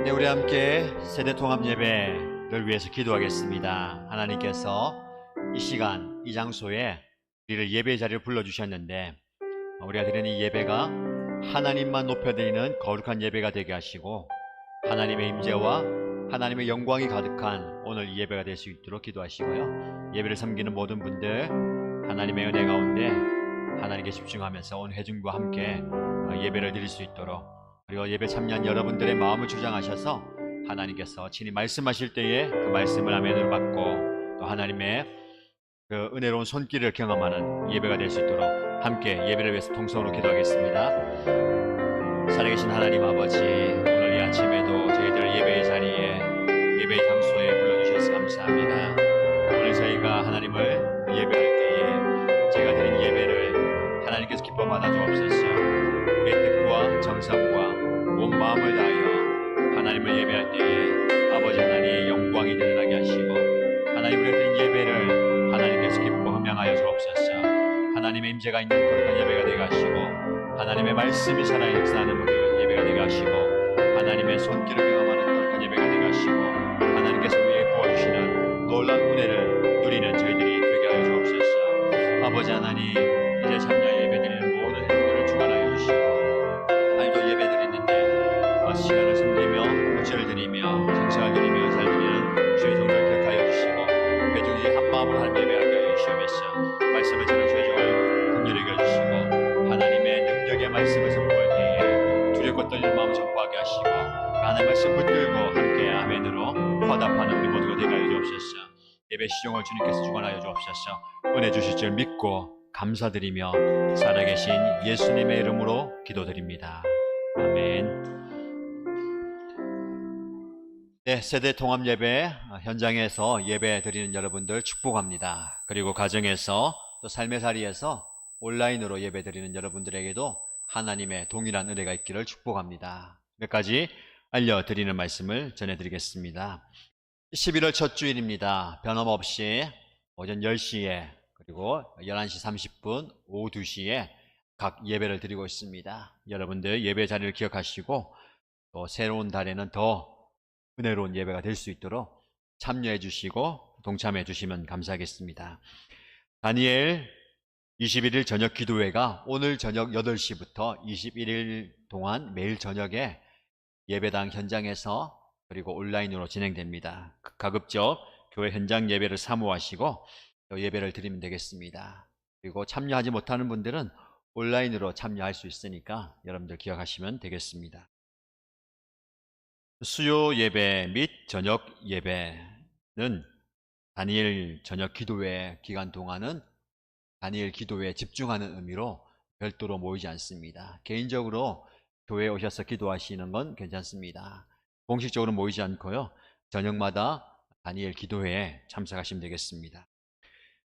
네, 우리 함께 세대 통합 예배를 위해서 기도하겠습니다. 하나님께서 이 시간, 이 장소에 우리를 예배 자리를 불러주셨는데 우리가 드리는 이 예배가 하나님만 높여드리는 거룩한 예배가 되게 하시고 하나님의 임재와 하나님의 영광이 가득한 오늘 이 예배가 될 수 있도록 기도하시고요. 예배를 섬기는 모든 분들 하나님의 은혜 가운데 하나님께 집중하면서 온 회중과 함께 예배를 드릴 수 있도록, 그리고 예배 참여한 여러분들의 마음을 주장하셔서 하나님께서 친히 말씀하실 때에 그 말씀을 아멘으로 받고 또 하나님의 그 은혜로운 손길을 경험하는 예배가 될 수 있도록 함께 예배를 위해서 통성으로 기도하겠습니다. 살아계신 하나님 아버지, 오늘 이 아침에도 저희들 예배의 자리에, 예배의 장소에 불러주셔서 감사합니다. 오늘 저희가 하나님을 예배할 때에 저희가 드린 예배를 하나님께서 기뻐 받아주옵소서. 우리의 뜻과 정성과 온 마음을 다하여 하나님을 예배할 때에 아버지 하나님의 영광이 드러나게 하시고 하나님 우리가 드린 예배를 하나님께서 기뻐 흠양하여 주옵소서. 하나님의 임재가 있는 거룩한 예배가 되게 하시고 하나님의 말씀이 살아 역사하는 그 예배가 되게 하시고 하나님의 손길을 경험하는 거룩한 예배가 되게 하시고 하나님께서 우리에게 부어주시는 놀라운 은혜를 누리는 저희들이 되게 하여 주옵소서. 아버지 하나님, 이제 참여 예배드리는 모든 행동을 주관하여 주시고 하나님도 예배드리는데 시간을 섬기며 목소리를 드리며 정성을 드리며 잘 드리는 주의 종을 기억하여 주시고 회중이 한 마음으로 하나님 예배하게 하여 주시옵소서. 말씀을 전하는 주의 종을 긍휼히 여겨주시고 하나님의 능력의 말씀을 선포할 때에 두렵고 떨리는 마음을 전포하게 하시고 하나님의 말씀 붙들고 함께 아멘으로 화답하는 우리 모두가 되게 하여 주옵소서. 예배 시종을 주님께서 주관하여 주옵소서. 은혜 주실 줄 믿고 감사드리며 살아계신 예수님의 이름으로 기도드립니다. 아멘. 네, 세대 통합 예배 현장에서 예배 드리는 여러분들 축복합니다. 그리고 가정에서 또 삶의 자리에서 온라인으로 예배 드리는 여러분들에게도 하나님의 동일한 은혜가 있기를 축복합니다. 몇 가지 알려드리는 말씀을 전해드리겠습니다. 11월 첫 주일입니다. 변함없이 오전 10시에 그리고 11시 30분, 오후 2시에 각 예배를 드리고 있습니다. 여러분들 예배 자리를 기억하시고 또 새로운 달에는 더 은혜로운 예배가 될 수 있도록 참여해 주시고 동참해 주시면 감사하겠습니다. 다니엘 21일 저녁 기도회가 오늘 저녁 8시부터 21일 동안 매일 저녁에 예배당 현장에서 그리고 온라인으로 진행됩니다. 가급적 교회 현장 예배를 사모하시고 예배를 드리면 되겠습니다. 그리고 참여하지 못하는 분들은 온라인으로 참여할 수 있으니까 여러분들 기억하시면 되겠습니다. 수요 예배 및 저녁 예배는 다니엘 저녁 기도회 기간 동안은 다니엘 기도회에 집중하는 의미로 별도로 모이지 않습니다. 개인적으로 교회에 오셔서 기도하시는 건 괜찮습니다. 공식적으로 모이지 않고요. 저녁마다 다니엘 기도회에 참석하시면 되겠습니다.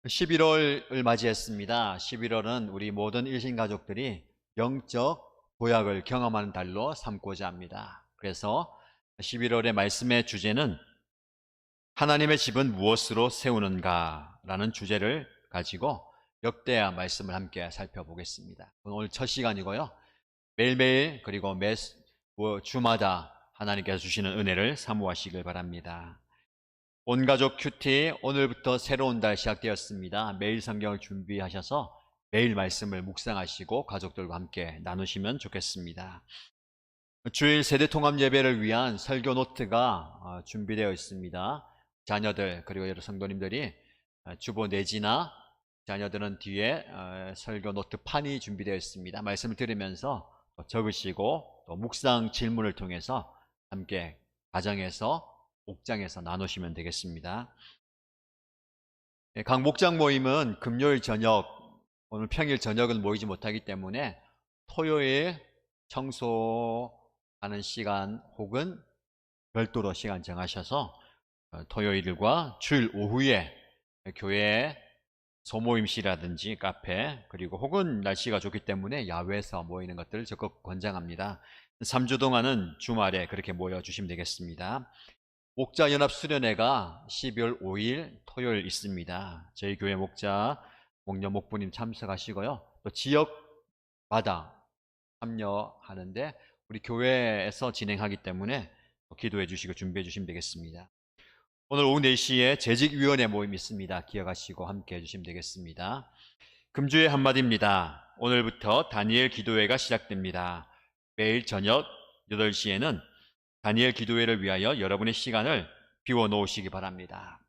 11월을 맞이했습니다. 11월은 우리 모든 일신가족들이 영적 도약을 경험하는 달로 삼고자 합니다. 그래서 11월의 말씀의 주제는 하나님의 집은 무엇으로 세우는가 라는 주제를 가지고 역대하 말씀을 함께 살펴보겠습니다. 오늘 첫 시간이고요. 매일매일 그리고 매 주마다 하나님께서 주시는 은혜를 사모하시길 바랍니다. 온가족 큐티 오늘부터 새로운 달 시작되었습니다. 매일 성경을 준비하셔서 매일 말씀을 묵상하시고 가족들과 함께 나누시면 좋겠습니다. 주일 세대통합 예배를 위한 설교 노트가 준비되어 있습니다. 자녀들 그리고 여러 성도님들이 주보 내지나 자녀들은 뒤에 설교 노트판이 준비되어 있습니다. 말씀을 들으면서 적으시고 또 묵상 질문을 통해서 함께 가정에서 목장에서 나누시면 되겠습니다. 각 목장 모임은 금요일 저녁, 오늘 평일 저녁은 모이지 못하기 때문에 토요일 청소하는 시간 혹은 별도로 시간 정하셔서 토요일과 주일 오후에 교회 소모임실이라든지 카페 그리고 혹은 날씨가 좋기 때문에 야외에서 모이는 것들을 적극 권장합니다. 3주 동안은 주말에 그렇게 모여주시면 되겠습니다. 목자연합 수련회가 12월 5일 토요일 있습니다. 저희 교회 목자 목녀 목부님 참석하시고요. 또 지역마다 참여하는데 우리 교회에서 진행하기 때문에 기도해 주시고 준비해 주시면 되겠습니다. 오늘 오후 4시에 재직위원회 모임이 있습니다. 기억하시고 함께 해주시면 되겠습니다. 금주의 한마디입니다. 오늘부터 다니엘 기도회가 시작됩니다. 매일 저녁 8시에는 다니엘 기도회를 위하여 여러분의 시간을 비워놓으시기 바랍니다.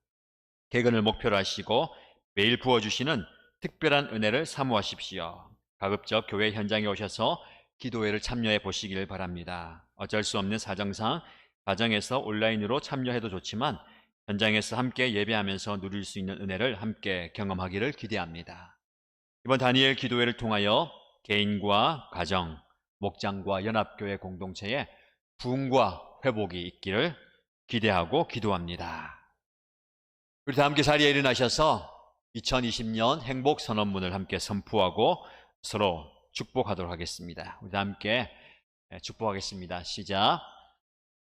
개근을 목표로 하시고 매일 부어주시는 특별한 은혜를 사모하십시오. 가급적 교회 현장에 오셔서 기도회를 참여해 보시길 바랍니다. 어쩔 수 없는 사정상 가정에서 온라인으로 참여해도 좋지만 현장에서 함께 예배하면서 누릴 수 있는 은혜를 함께 경험하기를 기대합니다. 이번 다니엘 기도회를 통하여 개인과 가정, 목장과 연합교회 공동체에 부흥과 회복이 있기를 기대하고 기도합니다. 우리 다 함께 자리에 일어나셔서 2020년 행복 선언문을 함께 선포하고 서로 축복하도록 하겠습니다. 우리 다 함께 축복하겠습니다. 시작.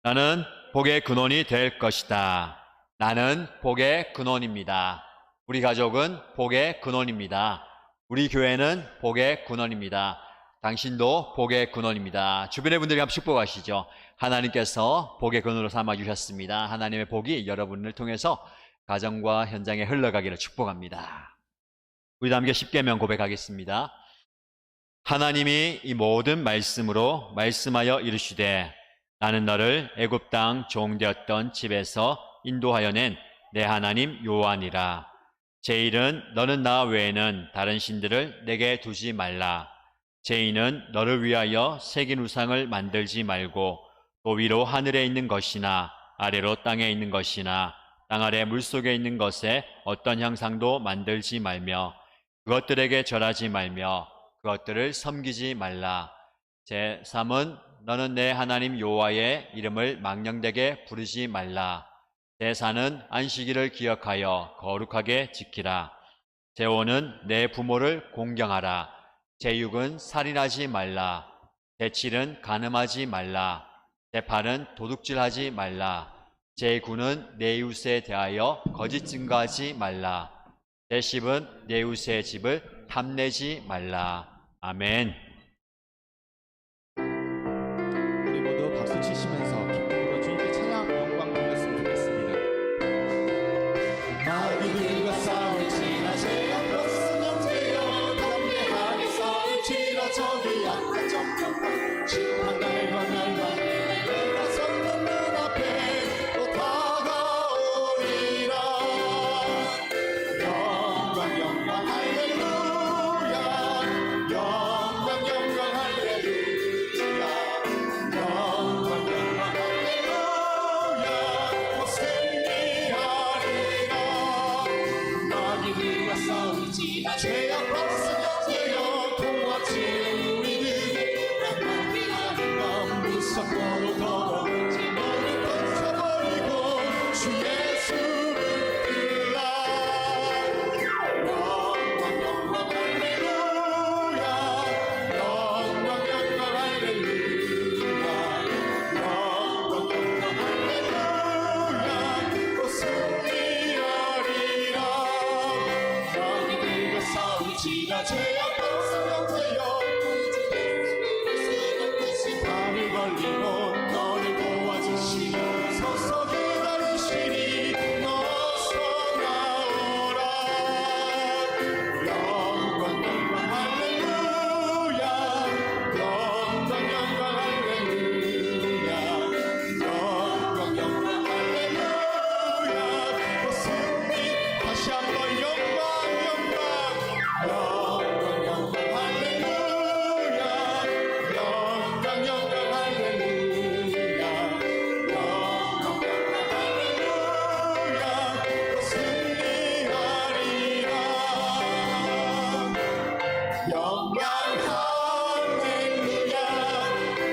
나는 복의 근원이 될 것이다. 나는 복의 근원입니다. 우리 가족은 복의 근원입니다. 우리 교회는 복의 근원입니다. 당신도 복의 근원입니다. 주변의 분들이 한번 축복하시죠. 하나님께서 복의 근원으로 삼아주셨습니다. 하나님의 복이 여러분을 통해서 가정과 현장에 흘러가기를 축복합니다. 우리 다 함께 십계명 고백하겠습니다. 하나님이 이 모든 말씀으로 말씀하여 이르시되 나는 너를 애굽 땅 종되었던 집에서 인도하여 낸 내 하나님 여호와니라. 제1은 너는 나 외에는 다른 신들을 내게 두지 말라. 제2는 너를 위하여 새긴 우상을 만들지 말고 또 위로 하늘에 있는 것이나 아래로 땅에 있는 것이나 땅 아래 물속에 있는 것에 어떤 형상도 만들지 말며 그것들에게 절하지 말며 그것들을 섬기지 말라. 제3은 너는 내 하나님 여호와의 이름을 망령되게 부르지 말라. 제4는 안식일을 기억하여 거룩하게 지키라. 제5는 내 부모를 공경하라. 제6은 살인하지 말라. 제7은 간음하지 말라. 제8은 도둑질하지 말라. 제9는 내 이웃에 대하여 거짓 증거하지 말라. 제10은 내 이웃의 집을 탐내지 말라. 아멘. 우리 모두 박수 치시면서 기쁨으로 주님께 찬양 영광 돌렸으면 좋겠습니다. 마귀들과 싸울지라 죄악으로서 영세여 담대하게 싸울지라 적이 약한 정평판 심판날과 날과 내가 섰는 눈앞에 또 다가오리라. 영광 영광 할렐루야. 영광 영광 할렐루야. 영광 영광 할렐루야. 또 승리하리라. 마귀들과 싸우지나 죄악 박수 영세여 통화치는 우리들 마귀하는 맘 무섭고도 더러운지 너를 던져버리고 주 예수를 빌라. 영광 영광 할렐루야. 영광 영광 할렐루야. 영광 영광 할렐루야. 또 승리하리라. 마귀들과 싸우지나 죄악 박수 영세여 발을 벌리고 너를 도와주시니 서서 기다리시니 어서 나오라. 영광 영광 할렐루야. 영광 영광 할렐루야. 영광 영광 할렐루야. 또 승리 다시 한번 영광 영광 영광 영광 할렐루야. 영광 영광 할렐루야. 영광 영광 할렐루야. 또 승리하리라. 영광 할렐루야.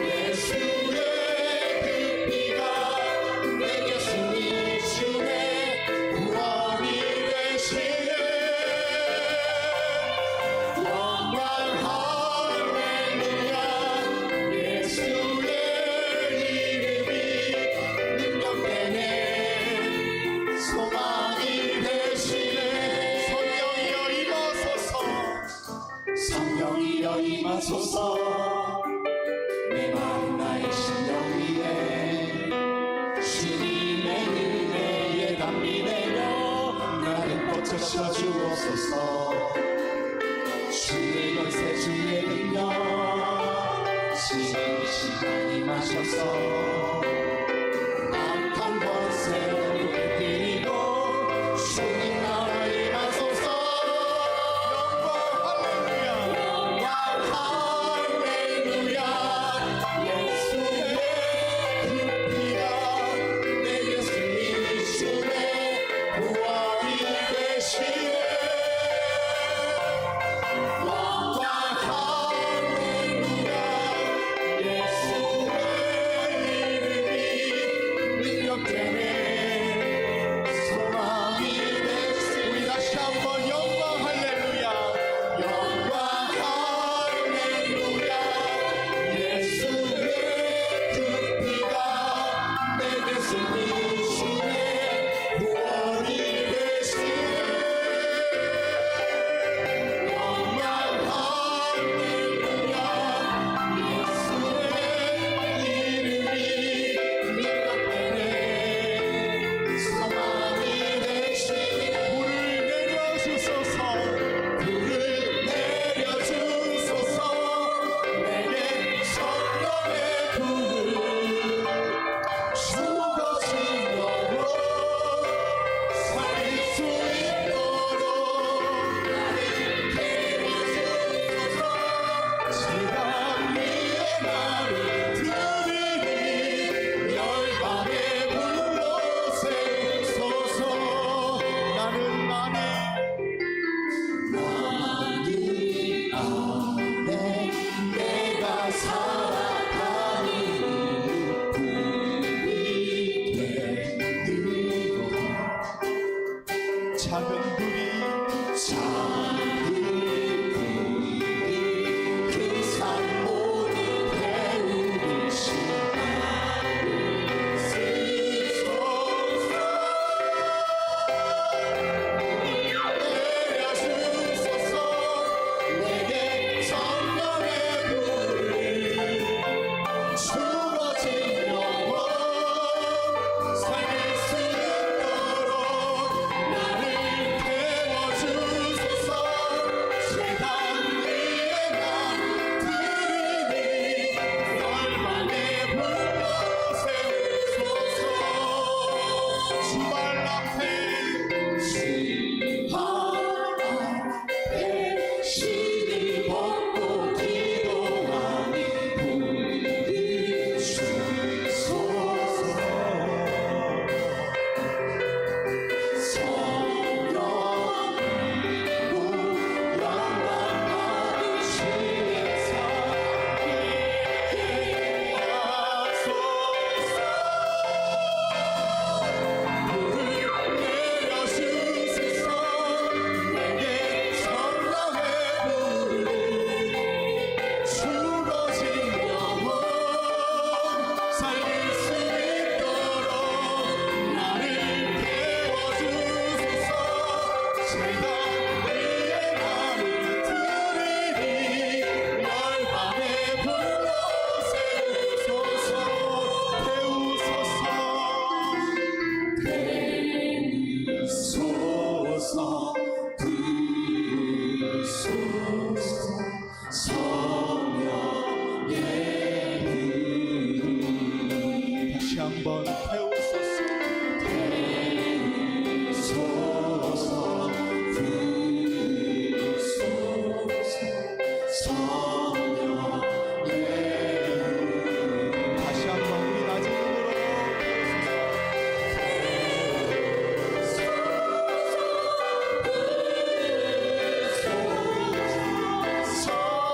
예수의 그 피가 내게 승리 주네 구원이 되시네. 영광 할렐루야. 예수의 이름이 능력되네 소망이 되시네. 성령이여 임하소서. 성령이여 임하소서. 내 마음 나의 심령 위에 가르쳐 주옵소서. 주의 권세 주의 능력 지금 이 시간이 마셔서 악한 권세를 깨뜨리고 주님 나라 임하소서. 영광 할렐루야. 예수의 그 피가 내게 승리 주네 구원이 되시네. 영광 할렐루야. 예수의 이름이 능력되네 소망이 되시네. 우리 다시 한번 영광 할렐루야. 영광 할렐루야. 예수의 그 피가 내게 승리 주네 구원이 되시네. 영광 할렐루야. 예수의 이름이 능력되네 소망이 되시네. 불을 내려주소서. 불을 내려주소서. 내게 성령의 불을 죽어진 영혼 살릴 수 있도록 나를 태워주소서. 지각 위에 나를 들이니 열방의 불로 세우소서. 나는 안에 내가 살아가는 불이 되는 작은 불이 그 산 모두 태우듯이 나를 쓰소서. 내려주소서. 내게 성령의 불을 죽어진 영혼 살릴 수 있도록 나를 태워주소서. 세상 위에 나를 들이니 열방의 불로 세우소서. 주발 앞에 신이 벗고 기도하니 불이 주소서. 성령이고 영광 받으시면서 함께 하소서. 불을 내려주소서. 내게 성령의 불을 죽어진 영혼 살릴 수 있도록 나를 태워주소서. 세상 위에 나를 들이니 열방의 불로 세우소서. 태우소서. 부으소서. 성령의 불 다시 한번 태우소서. 태우소서. 부으소서. 성령의 불 다시 한번 우리 낮은 눈으로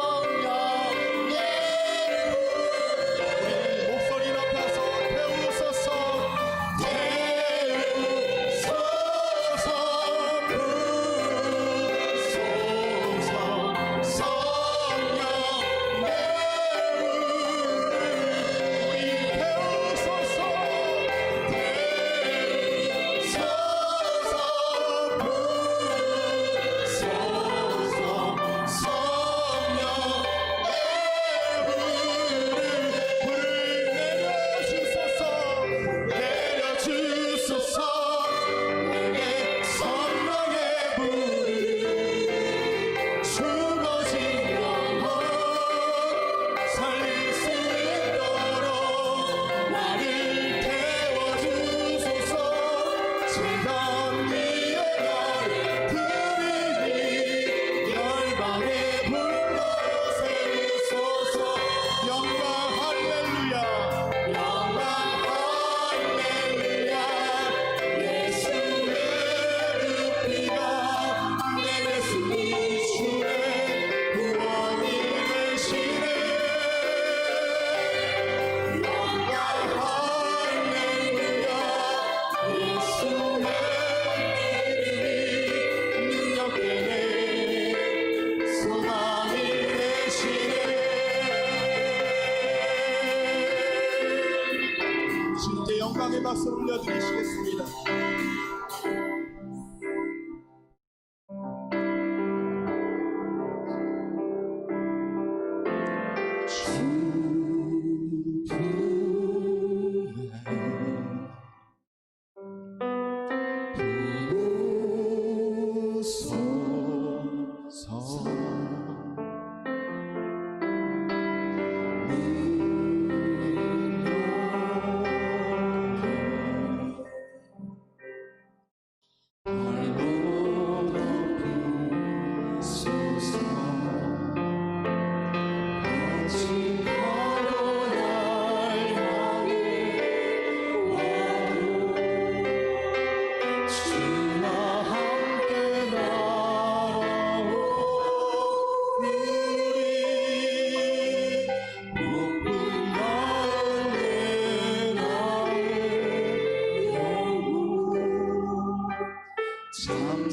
성령의 목소리 높여서 태우소서. 영광의 박수 올려드리시겠습니다.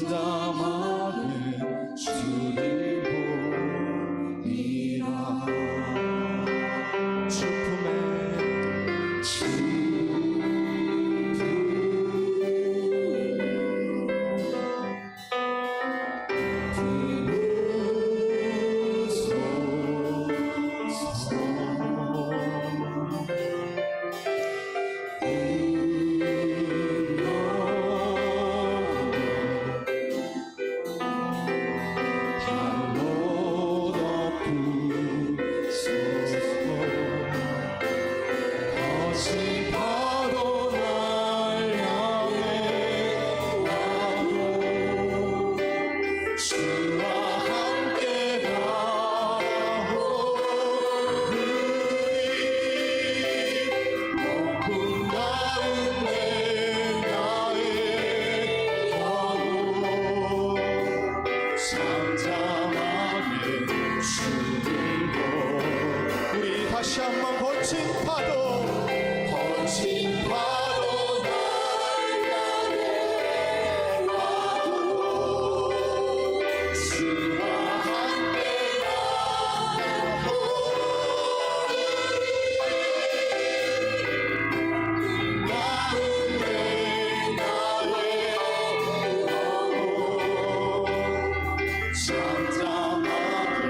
잠잠하게 주를 보리라. 다시 한번 거친 파도 날 향해 와도 주와 함께 가고 가운데 나의 잠잠하게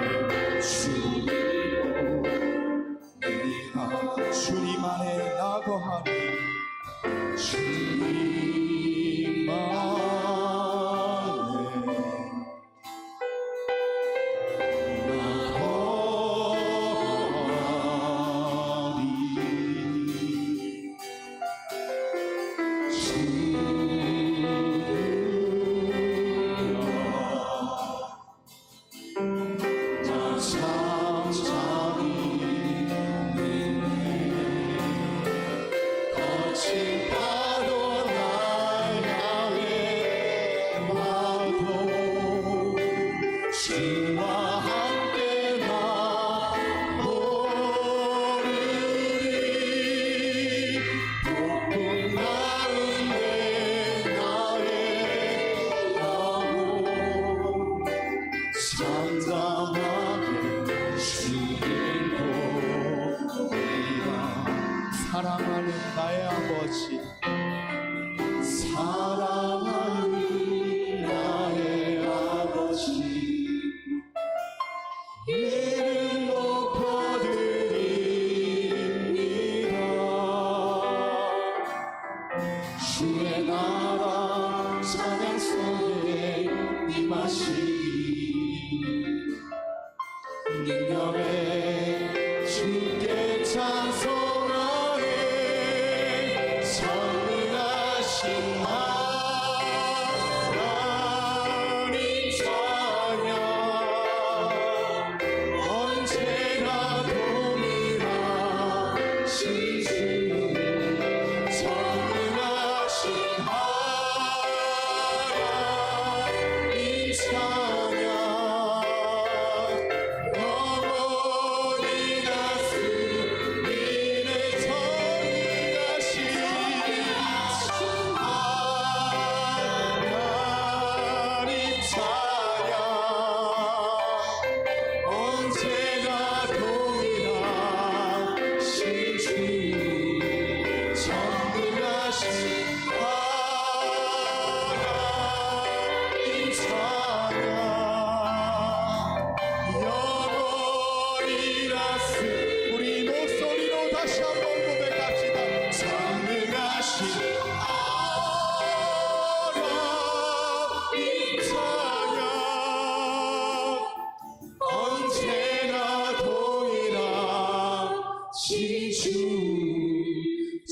주님 안에 나거하니 주님 사랑하는 나의 아버지, 사랑하는 나의 아버지, 이름 높여드립니다. 주의 나라 찬양 속에 임하시니 능력에 주께 찬송하네. 전능하신 하나님 찬양 언제나 동일하신 주 전능하신 하나님 찬양 영원히 다스리네. 전능하신 하나님 찬양 언제나 동일하신 주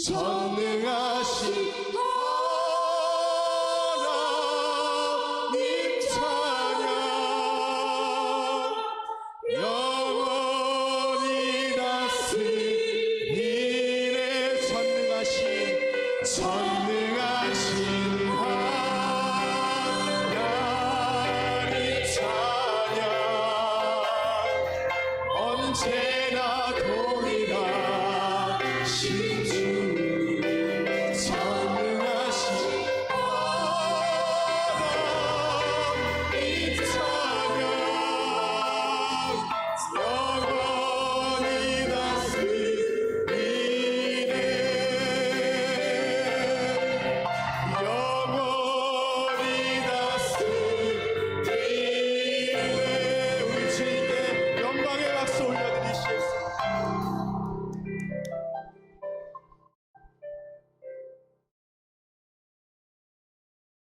전능하신 하나님 찬양 영원히 다스리네 전능하신 하나님 찬양 언제나 도리라 신주 전능하신 하나님 찬양 영원히 다스리네 영원히 다스리네 우리 주님께 영광의 박수 올려드리시겠습니다.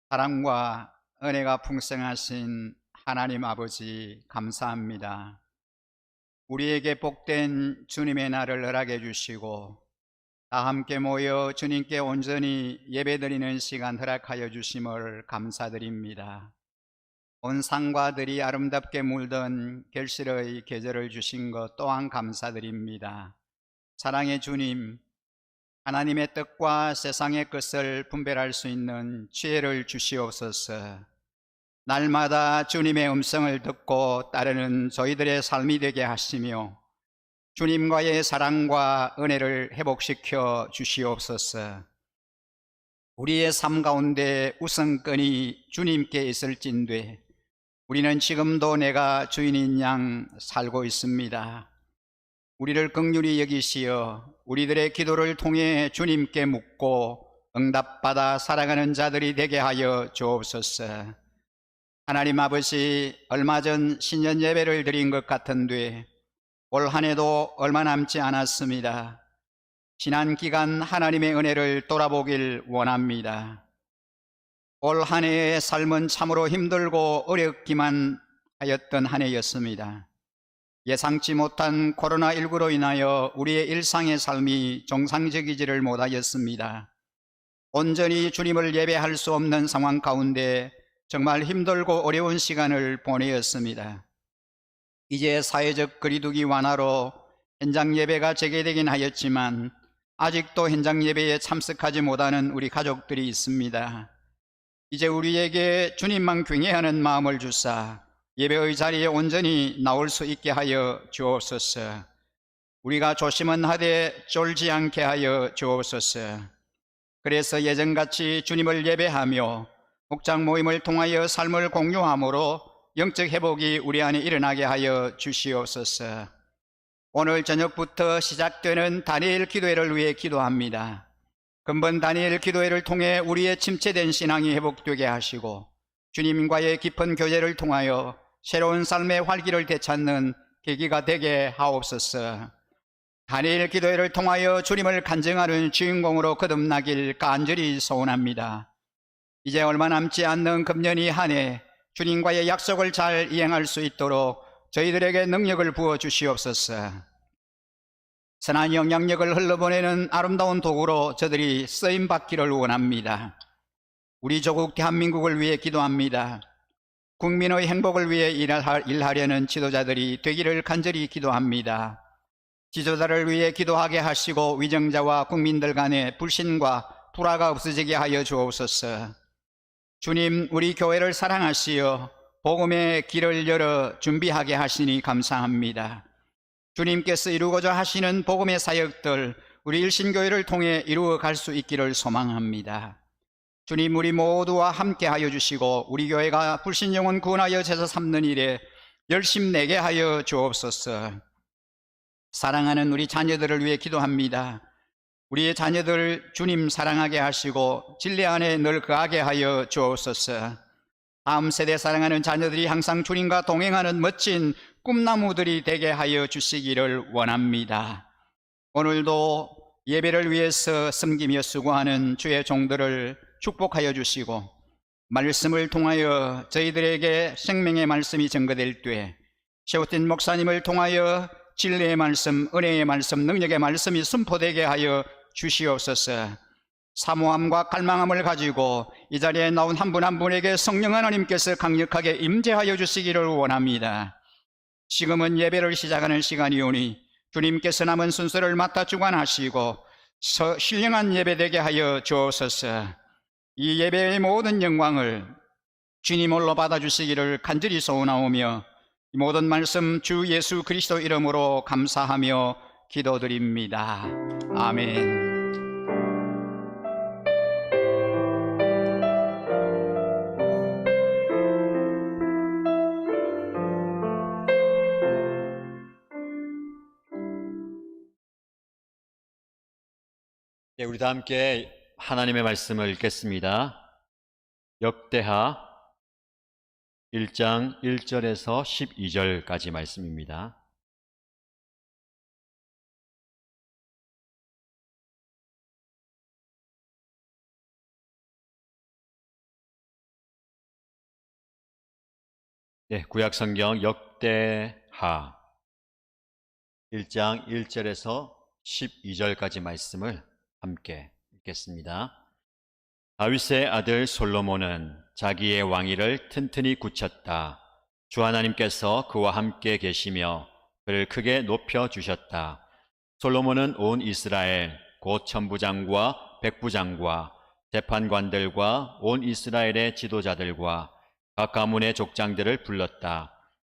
사랑과 은혜가 풍성하신 하나님 아버지 감사합니다. 우리에게 복된 주님의 날을 허락해 주시고 다 함께 모여 주님께 온전히 예배드리는 시간 허락하여 주심을 감사드립니다. 온 산과 들이 아름답게 물든 결실의 계절을 주신 것 또한 감사드립니다. 사랑의 주님, 하나님의 뜻과 세상의 것을 분별할 수 있는 지혜를 주시옵소서. 날마다 주님의 음성을 듣고 따르는 저희들의 삶이 되게 하시며 주님과의 사랑과 은혜를 회복시켜 주시옵소서. 우리의 삶 가운데 우선권이 주님께 있을진데 우리는 지금도 내가 주인인 양 살고 있습니다. 우리를 긍휼히 여기시어 우리들의 기도를 통해 주님께 묻고 응답받아 살아가는 자들이 되게 하여 주옵소서. 하나님 아버지, 얼마 전 신년 예배를 드린 것 같은데 올 한 해도 얼마 남지 않았습니다. 지난 기간 하나님의 은혜를 돌아보길 원합니다. 올 한 해의 삶은 참으로 힘들고 어렵기만 하였던 한 해였습니다. 예상치 못한 코로나19로 인하여 우리의 일상의 삶이 정상적이지를 못하였습니다. 온전히 주님을 예배할 수 없는 상황 가운데 정말 힘들고 어려운 시간을 보내었습니다. 이제 사회적 거리두기 완화로 현장 예배가 재개되긴 하였지만 아직도 현장 예배에 참석하지 못하는 우리 가족들이 있습니다. 이제 우리에게 주님만 경외하는 마음을 주사 예배의 자리에 온전히 나올 수 있게 하여 주옵소서. 우리가 조심은 하되 쫄지 않게 하여 주옵소서. 그래서 예전같이 주님을 예배하며 목장 모임을 통하여 삶을 공유함으로 영적 회복이 우리 안에 일어나게 하여 주시옵소서. 오늘 저녁부터 시작되는 다니엘 기도회를 위해 기도합니다. 근본 다니엘 기도회를 통해 우리의 침체된 신앙이 회복되게 하시고 주님과의 깊은 교제를 통하여 새로운 삶의 활기를 되찾는 계기가 되게 하옵소서. 다니엘 기도회를 통하여 주님을 간증하는 주인공으로 거듭나길 간절히 소원합니다. 이제 얼마 남지 않는 금년이 한 해 주님과의 약속을 잘 이행할 수 있도록 저희들에게 능력을 부어 주시옵소서. 선한 영향력을 흘러보내는 아름다운 도구로 저들이 쓰임받기를 원합니다. 우리 조국 대한민국을 위해 기도합니다. 국민의 행복을 위해 일하려는 지도자들이 되기를 간절히 기도합니다. 지도자를 위해 기도하게 하시고 위정자와 국민들 간의 불신과 불화가 없어지게 하여 주옵소서. 주님, 우리 교회를 사랑하시어 복음의 길을 열어 준비하게 하시니 감사합니다. 주님께서 이루고자 하시는 복음의 사역들 우리 일신교회를 통해 이루어 갈 수 있기를 소망합니다. 주님, 우리 모두와 함께 하여 주시고 우리 교회가 불신 영혼 구원하여 제사 삼는 일에 열심내게 하여 주옵소서. 사랑하는 우리 자녀들을 위해 기도합니다. 우리의 자녀들 주님 사랑하게 하시고 진리 안에 늘 거하게 하여 주옵소서. 다음 세대 사랑하는 자녀들이 항상 주님과 동행하는 멋진 꿈나무들이 되게 하여 주시기를 원합니다. 오늘도 예배를 위해서 섬기며 수고하는 주의 종들을 축복하여 주시고 말씀을 통하여 저희들에게 생명의 말씀이 증거될 때 셰우틴 목사님을 통하여 진리의 말씀, 은혜의 말씀, 능력의 말씀이 선포되게 하여 주시옵소서. 사모함과 갈망함을 가지고 이 자리에 나온 한 분 한 분에게 성령 하나님께서 강력하게 임재하여 주시기를 원합니다. 지금은 예배를 시작하는 시간이오니 주님께서 남은 순서를 맡아 주관하시고 신령한 예배되게 하여 주옵소서. 이 예배의 모든 영광을 주님 홀로 받아주시기를 간절히 소원하오며 이 모든 말씀 주 예수 그리스도 이름으로 감사하며 기도드립니다. 아멘. 네, 우리 다 함께 하나님의 말씀을 읽겠습니다. 역대하 1장 1절에서 12절까지 말씀입니다. 네, 구약성경 역대하 1장 1절에서 12절까지 말씀을 함께 읽겠습니다. 다윗의 아들 솔로몬은 자기의 왕위를 튼튼히 굳혔다. 주 하나님께서 그와 함께 계시며 그를 크게 높여주셨다. 솔로몬은 온 이스라엘 곧 천부장과 백부장과 재판관들과 온 이스라엘의 지도자들과 각 가문의 족장들을 불렀다.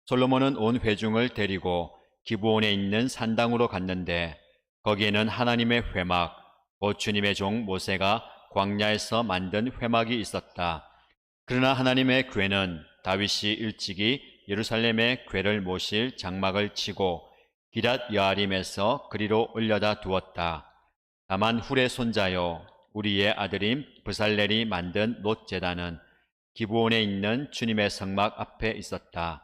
솔로몬은 온 회중을 데리고 기브온에 있는 산당으로 갔는데 거기에는 하나님의 회막 곧 주님의 종 모세가 광야에서 만든 회막이 있었다. 그러나 하나님의 궤는 다윗이 일찍이 예루살렘의 궤를 모실 장막을 치고 기랏 여아림에서 그리로 올려다 두었다. 다만 훌의 손자요 우리의 아들인 브살렐이 만든 놋제단은 기브온에 있는 주님의 성막 앞에 있었다.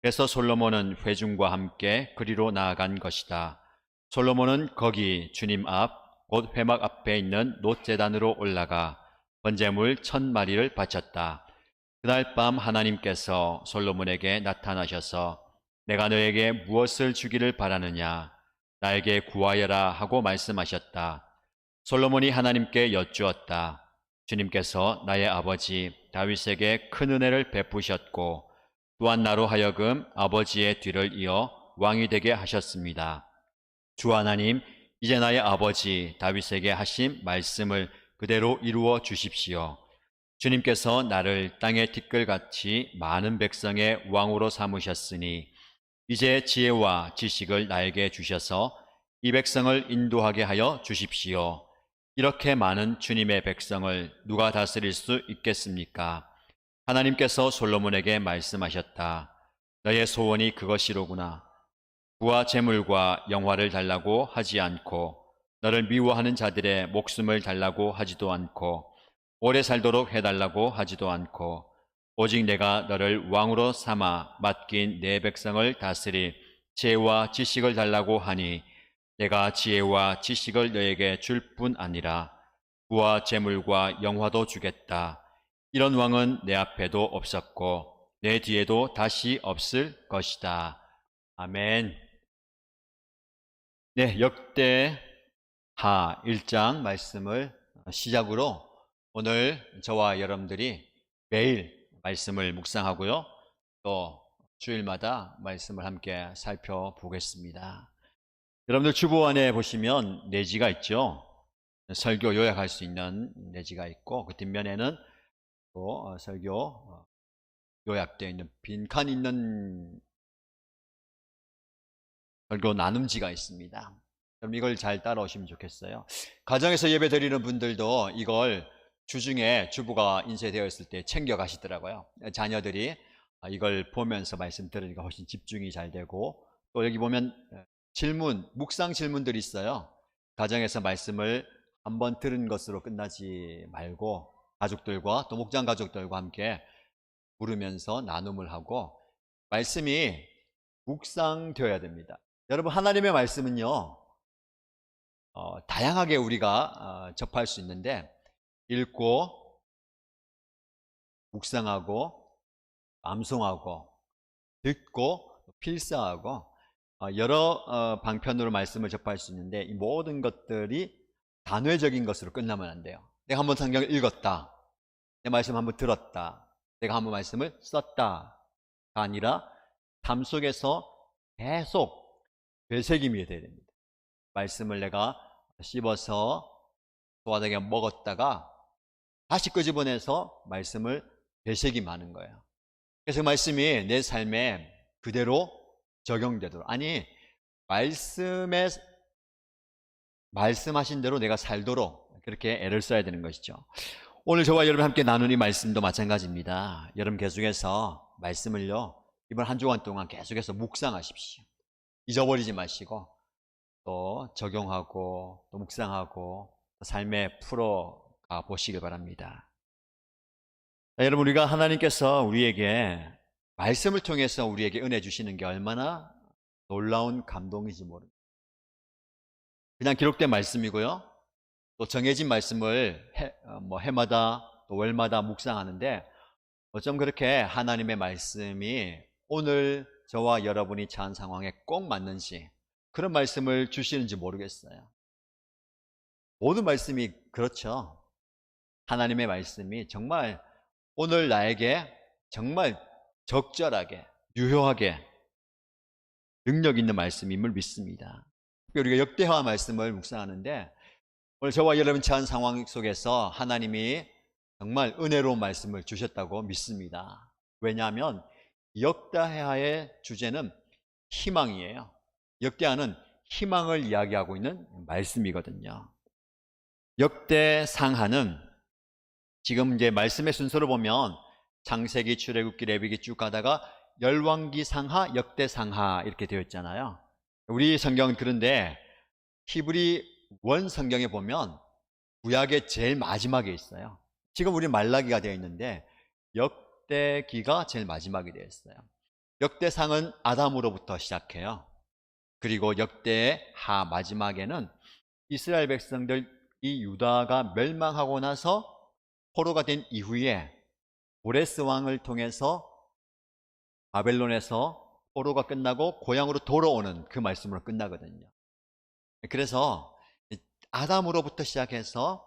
그래서 솔로몬은 회중과 함께 그리로 나아간 것이다. 솔로몬은 거기 주님 앞 곧 회막 앞에 있는 놋제단으로 올라가 번제물 1000마리를 바쳤다. 그날 밤 하나님께서 솔로몬에게 나타나셔서 내가 너에게 무엇을 주기를 바라느냐 나에게 구하여라 하고 말씀하셨다. 솔로몬이 하나님께 여쭈었다. 주님께서 나의 아버지 다윗에게 큰 은혜를 베푸셨고 또한 나로 하여금 아버지의 뒤를 이어 왕이 되게 하셨습니다. 주 하나님, 이제 나의 아버지 다윗에게 하신 말씀을 그대로 이루어 주십시오. 주님께서 나를 땅의 티끌같이 많은 백성의 왕으로 삼으셨으니 이제 지혜와 지식을 나에게 주셔서 이 백성을 인도하게 하여 주십시오. 이렇게 많은 주님의 백성을 누가 다스릴 수 있겠습니까? 하나님께서 솔로몬에게 말씀하셨다. 너의 소원이 그것이로구나. 부와 재물과 영화를 달라고 하지 않고 너를 미워하는 자들의 목숨을 달라고 하지도 않고 오래 살도록 해달라고 하지도 않고 오직 내가 너를 왕으로 삼아 맡긴 내 백성을 다스릴 지혜와 지식을 달라고 하니 내가 지혜와 지식을 너에게 줄 뿐 아니라 부와 재물과 영화도 주겠다. 이런 왕은 내 앞에도 없었고 내 뒤에도 다시 없을 것이다. 아멘. 네, 역대하 1장 말씀을 시작으로 오늘 저와 여러분들이 매일 말씀을 묵상하고요. 또 주일마다 말씀을 함께 살펴보겠습니다. 여러분들 주보 안에 보시면 내지가 있죠. 설교 요약할 수 있는 내지가 있고 그 뒷면에는 또 설교 요약되어 있는 빈칸 있는 설교 나눔지가 있습니다. 그럼 이걸 잘 따라오시면 좋겠어요. 가정에서 예배 드리는 분들도 이걸 주중에 주부가 인쇄되어 있을 때 챙겨 가시더라고요. 자녀들이 이걸 보면서 말씀 들으니까 훨씬 집중이 잘 되고 또 여기 보면 질문, 묵상 질문들이 있어요. 가정에서 말씀을 한번 들은 것으로 끝나지 말고 가족들과 또 목장 가족들과 함께 부르면서 나눔을 하고 말씀이 묵상되어야 됩니다. 여러분 하나님의 말씀은요 다양하게 우리가 접할 수 있는데 읽고 묵상하고 암송하고 듣고 필사하고 여러 방편으로 말씀을 접할 수 있는데 이 모든 것들이 단회적인 것으로 끝나면 안 돼요. 내가 한번 성경을 읽었다, 내 말씀 한번 들었다, 내가 한번 말씀을 썼다가 아니라 삶 속에서 계속 되새김이 돼야 됩니다. 말씀을 내가 씹어서 소화되게 먹었다가 다시 끄집어내서 말씀을 되새김하는 거예요. 그래서 그 말씀이 내 삶에 그대로 적용되도록, 아니 말씀하신 대로 내가 살도록 그렇게 애를 써야 되는 것이죠. 오늘 저와 여러분 함께 나누는 이 말씀도 마찬가지입니다. 여러분 계속해서 말씀을요, 이번 한 주간 동안 계속해서 묵상하십시오. 잊어버리지 마시고 또 적용하고 또 묵상하고 또 삶에 풀어가 보시길 바랍니다. 자, 여러분, 우리가 하나님께서 우리에게 말씀을 통해서 우리에게 은혜 주시는 게 얼마나 놀라운 감동인지 모릅니다. 그냥 기록된 말씀이고요, 또 정해진 말씀을 해마다 또 월마다 묵상하는데 어쩜 그렇게 하나님의 말씀이 오늘 저와 여러분이 처한 상황에 꼭 맞는지, 그런 말씀을 주시는지 모르겠어요. 모든 말씀이 그렇죠. 하나님의 말씀이 정말 오늘 나에게 정말 적절하게 유효하게 능력 있는 말씀임을 믿습니다. 우리가 역대하 말씀을 묵상하는데 오늘 저와 여러분 처한 상황 속에서 하나님이 정말 은혜로운 말씀을 주셨다고 믿습니다. 왜냐하면 역대하의 주제는 희망이에요. 역대하는 희망을 이야기하고 있는 말씀이거든요. 역대상하는 지금 이제 말씀의 순서를 보면 창세기, 출애굽기, 레위기 쭉 가다가 열왕기 상하, 역대상하 이렇게 되어 있잖아요. 우리 성경은 그런데 히브리 원 성경에 보면 구약의 제일 마지막에 있어요. 지금 우리 말라기가 되어 있는데 역대기가 제일 마지막에 되어 있어요. 역대상은 아담으로부터 시작해요. 그리고 역대하 마지막에는 이스라엘 백성들, 이 유다가 멸망하고 나서 포로가 된 이후에 고레스 왕을 통해서 바벨론에서 포로가 끝나고 고향으로 돌아오는 그 말씀으로 끝나거든요. 그래서 아담으로부터 시작해서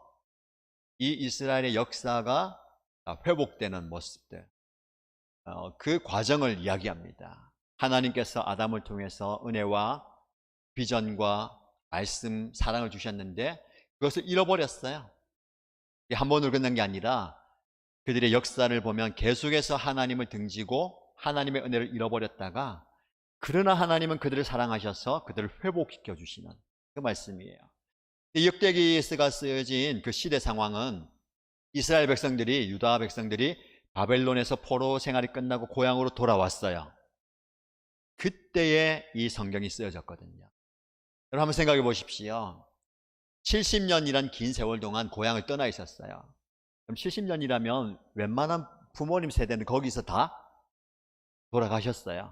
이 이스라엘의 역사가 회복되는 모습들, 그 과정을 이야기합니다. 하나님께서 아담을 통해서 은혜와 비전과 말씀, 사랑을 주셨는데 그것을 잃어버렸어요. 한 번으로 끝난 게 아니라 그들의 역사를 보면 계속해서 하나님을 등지고 하나님의 은혜를 잃어버렸다가, 그러나 하나님은 그들을 사랑하셔서 그들을 회복시켜 주시는 그 말씀이에요. 이 역대기서가 쓰여진 그 시대 상황은 이스라엘 백성들이, 유다 백성들이 바벨론에서 포로 생활이 끝나고 고향으로 돌아왔어요. 그때에 이 성경이 쓰여졌거든요. 여러분 한번 생각해 보십시오. 70년이란 긴 세월 동안 고향을 떠나 있었어요. 그럼 70년이라면 웬만한 부모님 세대는 거기서 다 돌아가셨어요.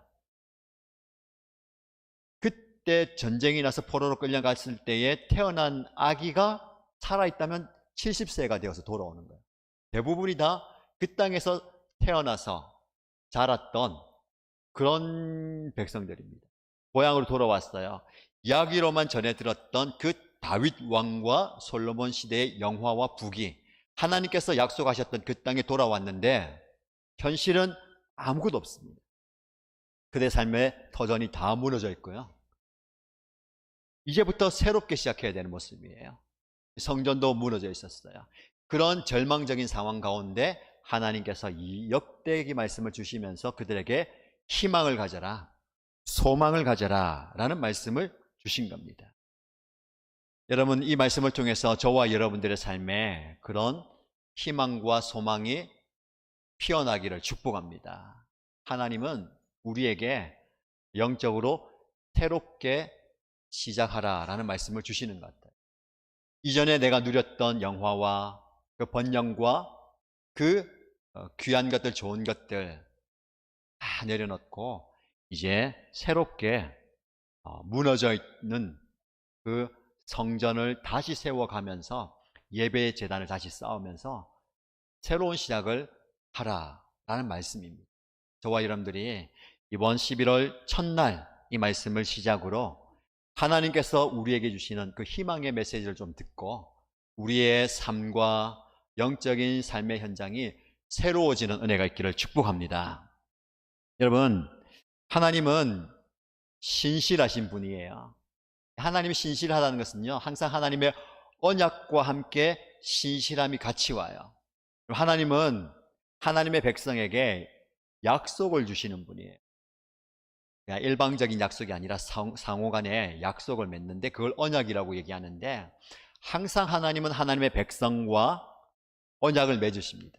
그때 전쟁이 나서 포로로 끌려갔을 때에 태어난 아기가 살아있다면 70세가 되어서 돌아오는 거예요. 대부분이 다 그 땅에서 태어나서 자랐던 그런 백성들입니다. 고향으로 돌아왔어요. 이야기로만 전해 들었던 그 다윗 왕과 솔로몬 시대의 영화와 부귀, 하나님께서 약속하셨던 그 땅에 돌아왔는데 현실은 아무것도 없습니다. 그들의 삶의 터전이 다 무너져 있고요. 이제부터 새롭게 시작해야 되는 모습이에요. 성전도 무너져 있었어요. 그런 절망적인 상황 가운데 하나님께서 이 역대기 말씀을 주시면서 그들에게 희망을 가져라, 소망을 가져라 라는 말씀을 주신 겁니다. 여러분, 이 말씀을 통해서 저와 여러분들의 삶에 그런 희망과 소망이 피어나기를 축복합니다. 하나님은 우리에게 영적으로 새롭게 시작하라 라는 말씀을 주시는 것 같아요. 이전에 내가 누렸던 영화와 그 번영과 그 귀한 것들, 좋은 것들 다 내려놓고 이제 새롭게 무너져 있는 그 성전을 다시 세워가면서 예배의 제단을 다시 쌓으면서 새로운 시작을 하라라는 말씀입니다. 저와 여러분들이 이번 11월 첫날 이 말씀을 시작으로 하나님께서 우리에게 주시는 그 희망의 메시지를 좀 듣고 우리의 삶과 영적인 삶의 현장이 새로워지는 은혜가 있기를 축복합니다. 여러분, 하나님은 신실하신 분이에요. 하나님이 신실하다는 것은요, 항상 하나님의 언약과 함께 신실함이 같이 와요. 하나님은 하나님의 백성에게 약속을 주시는 분이에요. 그냥 일방적인 약속이 아니라 상호 간에 약속을 맺는데 그걸 언약이라고 얘기하는데, 항상 하나님은 하나님의 백성과 언약을 맺으십니다.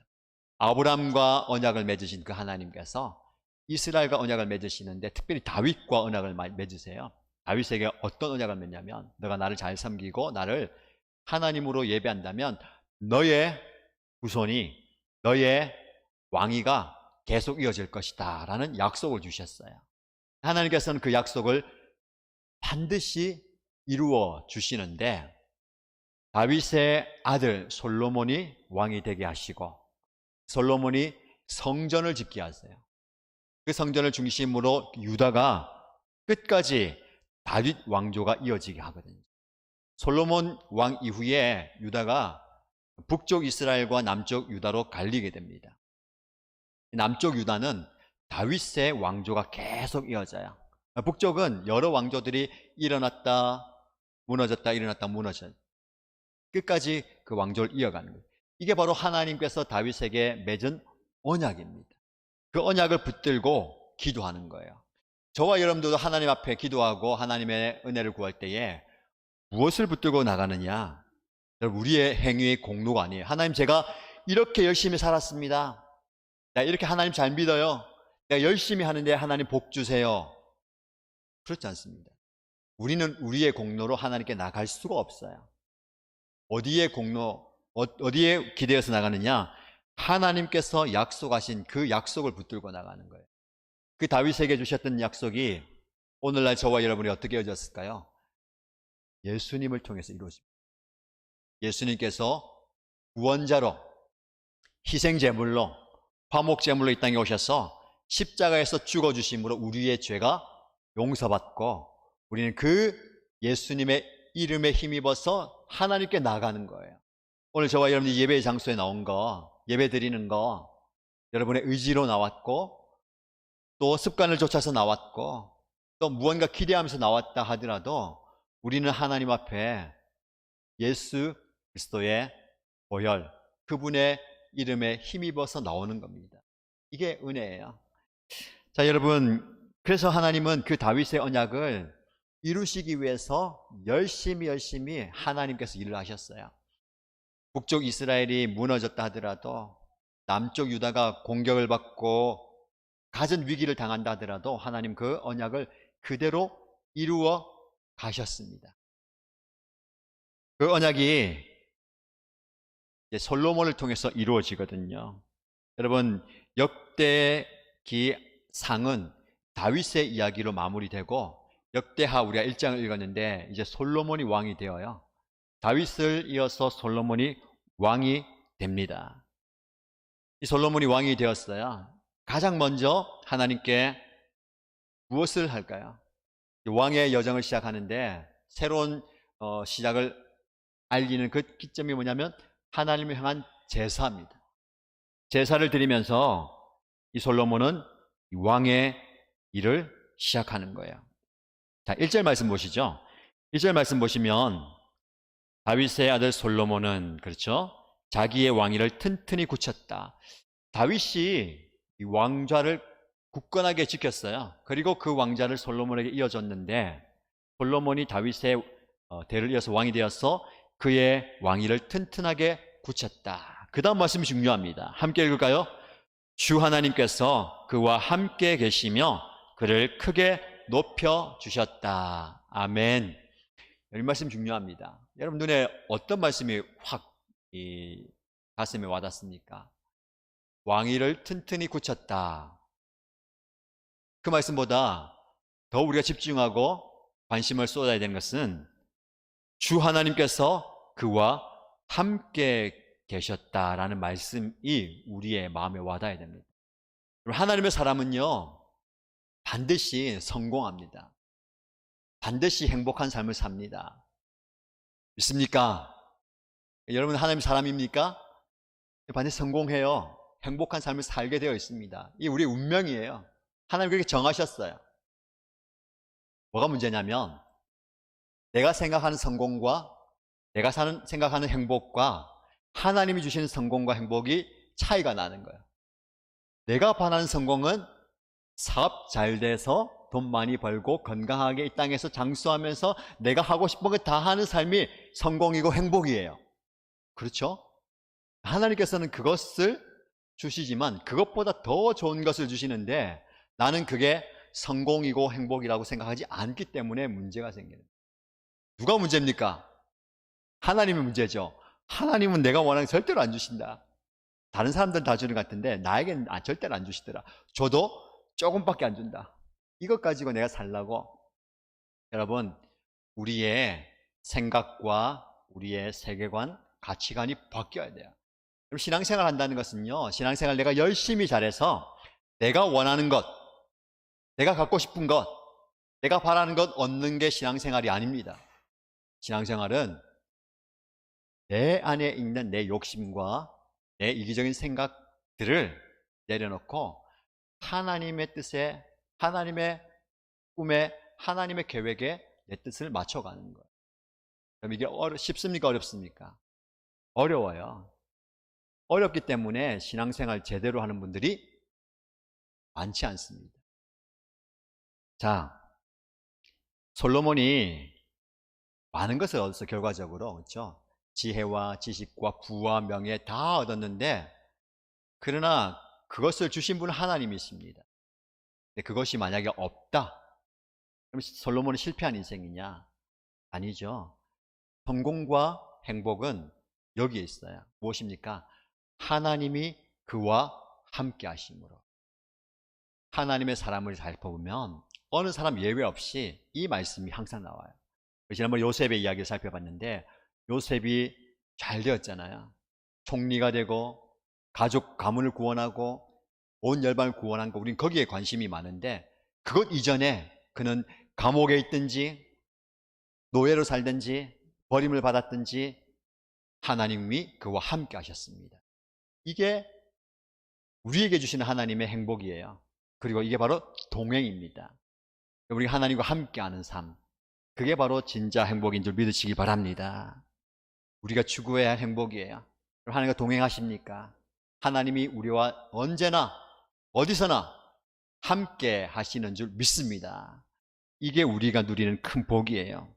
아브람과 언약을 맺으신 그 하나님께서 이스라엘과 언약을 맺으시는데, 특별히 다윗과 언약을 맺으세요. 다윗에게 어떤 언약을 맺냐면, 너가 나를 잘 섬기고 나를 하나님으로 예배한다면 너의 후손이, 너의 왕위가 계속 이어질 것이다 라는 약속을 주셨어요. 하나님께서는 그 약속을 반드시 이루어 주시는데, 다윗의 아들 솔로몬이 왕이 되게 하시고 솔로몬이 성전을 짓게 하세요. 그 성전을 중심으로 유다가 끝까지 다윗 왕조가 이어지게 하거든요. 솔로몬 왕 이후에 유다가 북쪽 이스라엘과 남쪽 유다로 갈리게 됩니다. 남쪽 유다는 다윗의 왕조가 계속 이어져요. 북쪽은 여러 왕조들이 일어났다 무너졌다 일어났다 무너졌다, 끝까지 그 왕조를 이어가는 거예요. 이게 바로 하나님께서 다윗에게 맺은 언약입니다. 그 언약을 붙들고 기도하는 거예요. 저와 여러분들도 하나님 앞에 기도하고 하나님의 은혜를 구할 때에 무엇을 붙들고 나가느냐? 우리의 행위의 공로가 아니에요. 하나님, 제가 이렇게 열심히 살았습니다. 내가 이렇게 하나님 잘 믿어요. 내가 열심히 하는데 하나님 복 주세요. 그렇지 않습니다. 우리는 우리의 공로로 하나님께 나갈 수가 없어요. 어디에 기대어서 나가느냐? 하나님께서 약속하신 그 약속을 붙들고 나가는 거예요. 그 다윗에게 주셨던 약속이 오늘날 저와 여러분이 어떻게 이어졌을까요? 예수님을 통해서 이루어집니다. 예수님께서 구원자로, 희생제물로, 화목제물로 이 땅에 오셔서 십자가에서 죽어주심으로 우리의 죄가 용서받고, 우리는 그 예수님의 이름에 힘입어서 하나님께 나아가는 거예요. 오늘 저와 여러분이 예배 장소에 나온 거, 예배 드리는 거, 여러분의 의지로 나왔고, 또 습관을 쫓아서 나왔고, 또 무언가 기대하면서 나왔다 하더라도 우리는 하나님 앞에 예수 그리스도의 보혈, 그분의 이름에 힘입어서 나오는 겁니다. 이게 은혜예요. 자, 여러분, 그래서 하나님은 그 다윗의 언약을 이루시기 위해서 열심히 하나님께서 일을 하셨어요. 북쪽 이스라엘이 무너졌다 하더라도, 남쪽 유다가 공격을 받고 갖은 위기를 당한다 하더라도 하나님 그 언약을 그대로 이루어 가셨습니다. 그 언약이 이제 솔로몬을 통해서 이루어지거든요. 여러분, 역대기 상은 다윗의 이야기로 마무리되고, 역대하 우리가 1장을 읽었는데 이제 솔로몬이 왕이 되어요. 다윗을 이어서 솔로몬이 왕이 됩니다. 이 솔로몬이 왕이 되었어요. 가장 먼저 하나님께 무엇을 할까요? 왕의 여정을 시작하는데 새로운 시작을 알리는 그 기점이 뭐냐면 하나님을 향한 제사입니다. 제사를 드리면서 이 솔로몬은 왕의 일을 시작하는 거예요. 자, 1절 말씀 보시죠. 1절 말씀 보시면 다윗의 아들 솔로몬은, 그렇죠, 자기의 왕위를 튼튼히 굳혔다. 다윗이 이 왕좌를 굳건하게 지켰어요. 그리고 그 왕좌를 솔로몬에게 이어줬는데, 솔로몬이 다윗의 대를 이어서 왕이 되어서 그의 왕위를 튼튼하게 굳혔다. 그 다음 말씀이 중요합니다. 함께 읽을까요? 주 하나님께서 그와 함께 계시며 그를 크게 높여주셨다. 아멘. 이 말씀 중요합니다. 여러분 눈에 어떤 말씀이 확 가슴에 와닿습니까? 왕위를 튼튼히 굳혔다. 그 말씀보다 더 우리가 집중하고 관심을 쏟아야 되는 것은 주 하나님께서 그와 함께 계셨다라는 말씀이 우리의 마음에 와닿아야 됩니다. 하나님의 사람은요, 반드시 성공합니다. 반드시 행복한 삶을 삽니다. 믿습니까? 여러분 하나님 사람입니까? 반드시 성공해요. 행복한 삶을 살게 되어 있습니다. 이게 우리의 운명이에요. 하나님 그렇게 정하셨어요. 뭐가 문제냐면 내가 생각하는 성공과 내가 생각하는 행복과 하나님이 주시는 성공과 행복이 차이가 나는 거예요. 내가 바라는 성공은 사업 잘 돼서 돈 많이 벌고 건강하게 이 땅에서 장수하면서 내가 하고 싶은 거 다 하는 삶이 성공이고 행복이에요. 그렇죠? 하나님께서는 그것을 주시지만 그것보다 더 좋은 것을 주시는데 나는 그게 성공이고 행복이라고 생각하지 않기 때문에 문제가 생기는 거예요. 누가 문제입니까? 하나님의 문제죠. 하나님은 내가 원하는 거 절대로 안 주신다. 다른 사람들은 다 주는 것 같은데 나에게는 절대로 안 주시더라. 줘도 조금밖에 안 준다. 이것 가지고 내가 살라고. 여러분, 우리의 생각과 우리의 세계관, 가치관이 바뀌어야 돼요. 그럼 신앙생활 한다는 것은요, 신앙생활 내가 열심히 잘해서 내가 원하는 것, 내가 갖고 싶은 것, 내가 바라는 것 얻는 게 신앙생활이 아닙니다. 신앙생활은 내 안에 있는 내 욕심과 내 이기적인 생각들을 내려놓고 하나님의 뜻에, 하나님의 꿈에, 하나님의 계획에 내 뜻을 맞춰가는 거예요. 그럼 이게 쉽습니까? 어렵습니까? 어려워요. 어렵기 때문에 신앙생활 제대로 하는 분들이 많지 않습니다. 자, 솔로몬이 많은 것을 얻었어, 결과적으로. 그렇죠? 지혜와 지식과 부와 명예 다 얻었는데, 그러나 그것을 주신 분은 하나님이십니다. 근데 그것이 만약에 없다, 그럼 솔로몬은 실패한 인생이냐? 아니죠. 성공과 행복은 여기에 있어요. 무엇입니까? 하나님이 그와 함께 하심으로. 하나님의 사람을 살펴보면 어느 사람 예외 없이 이 말씀이 항상 나와요. 지난번 요셉의 이야기를 살펴봤는데 요셉이 잘 되었잖아요. 총리가 되고 가족 가문을 구원하고 온 열방을 구원한 거, 우린 거기에 관심이 많은데 그것 이전에 그는 감옥에 있든지 노예로 살든지 버림을 받았든지 하나님이 그와 함께 하셨습니다. 이게 우리에게 주시는 하나님의 행복이에요. 그리고 이게 바로 동행입니다. 우리 하나님과 함께하는 삶, 그게 바로 진짜 행복인 줄 믿으시기 바랍니다. 우리가 추구해야 할 행복이에요. 그럼 하나님과 동행하십니까? 하나님이 우리와 언제나 어디서나 함께 하시는 줄 믿습니다. 이게 우리가 누리는 큰 복이에요.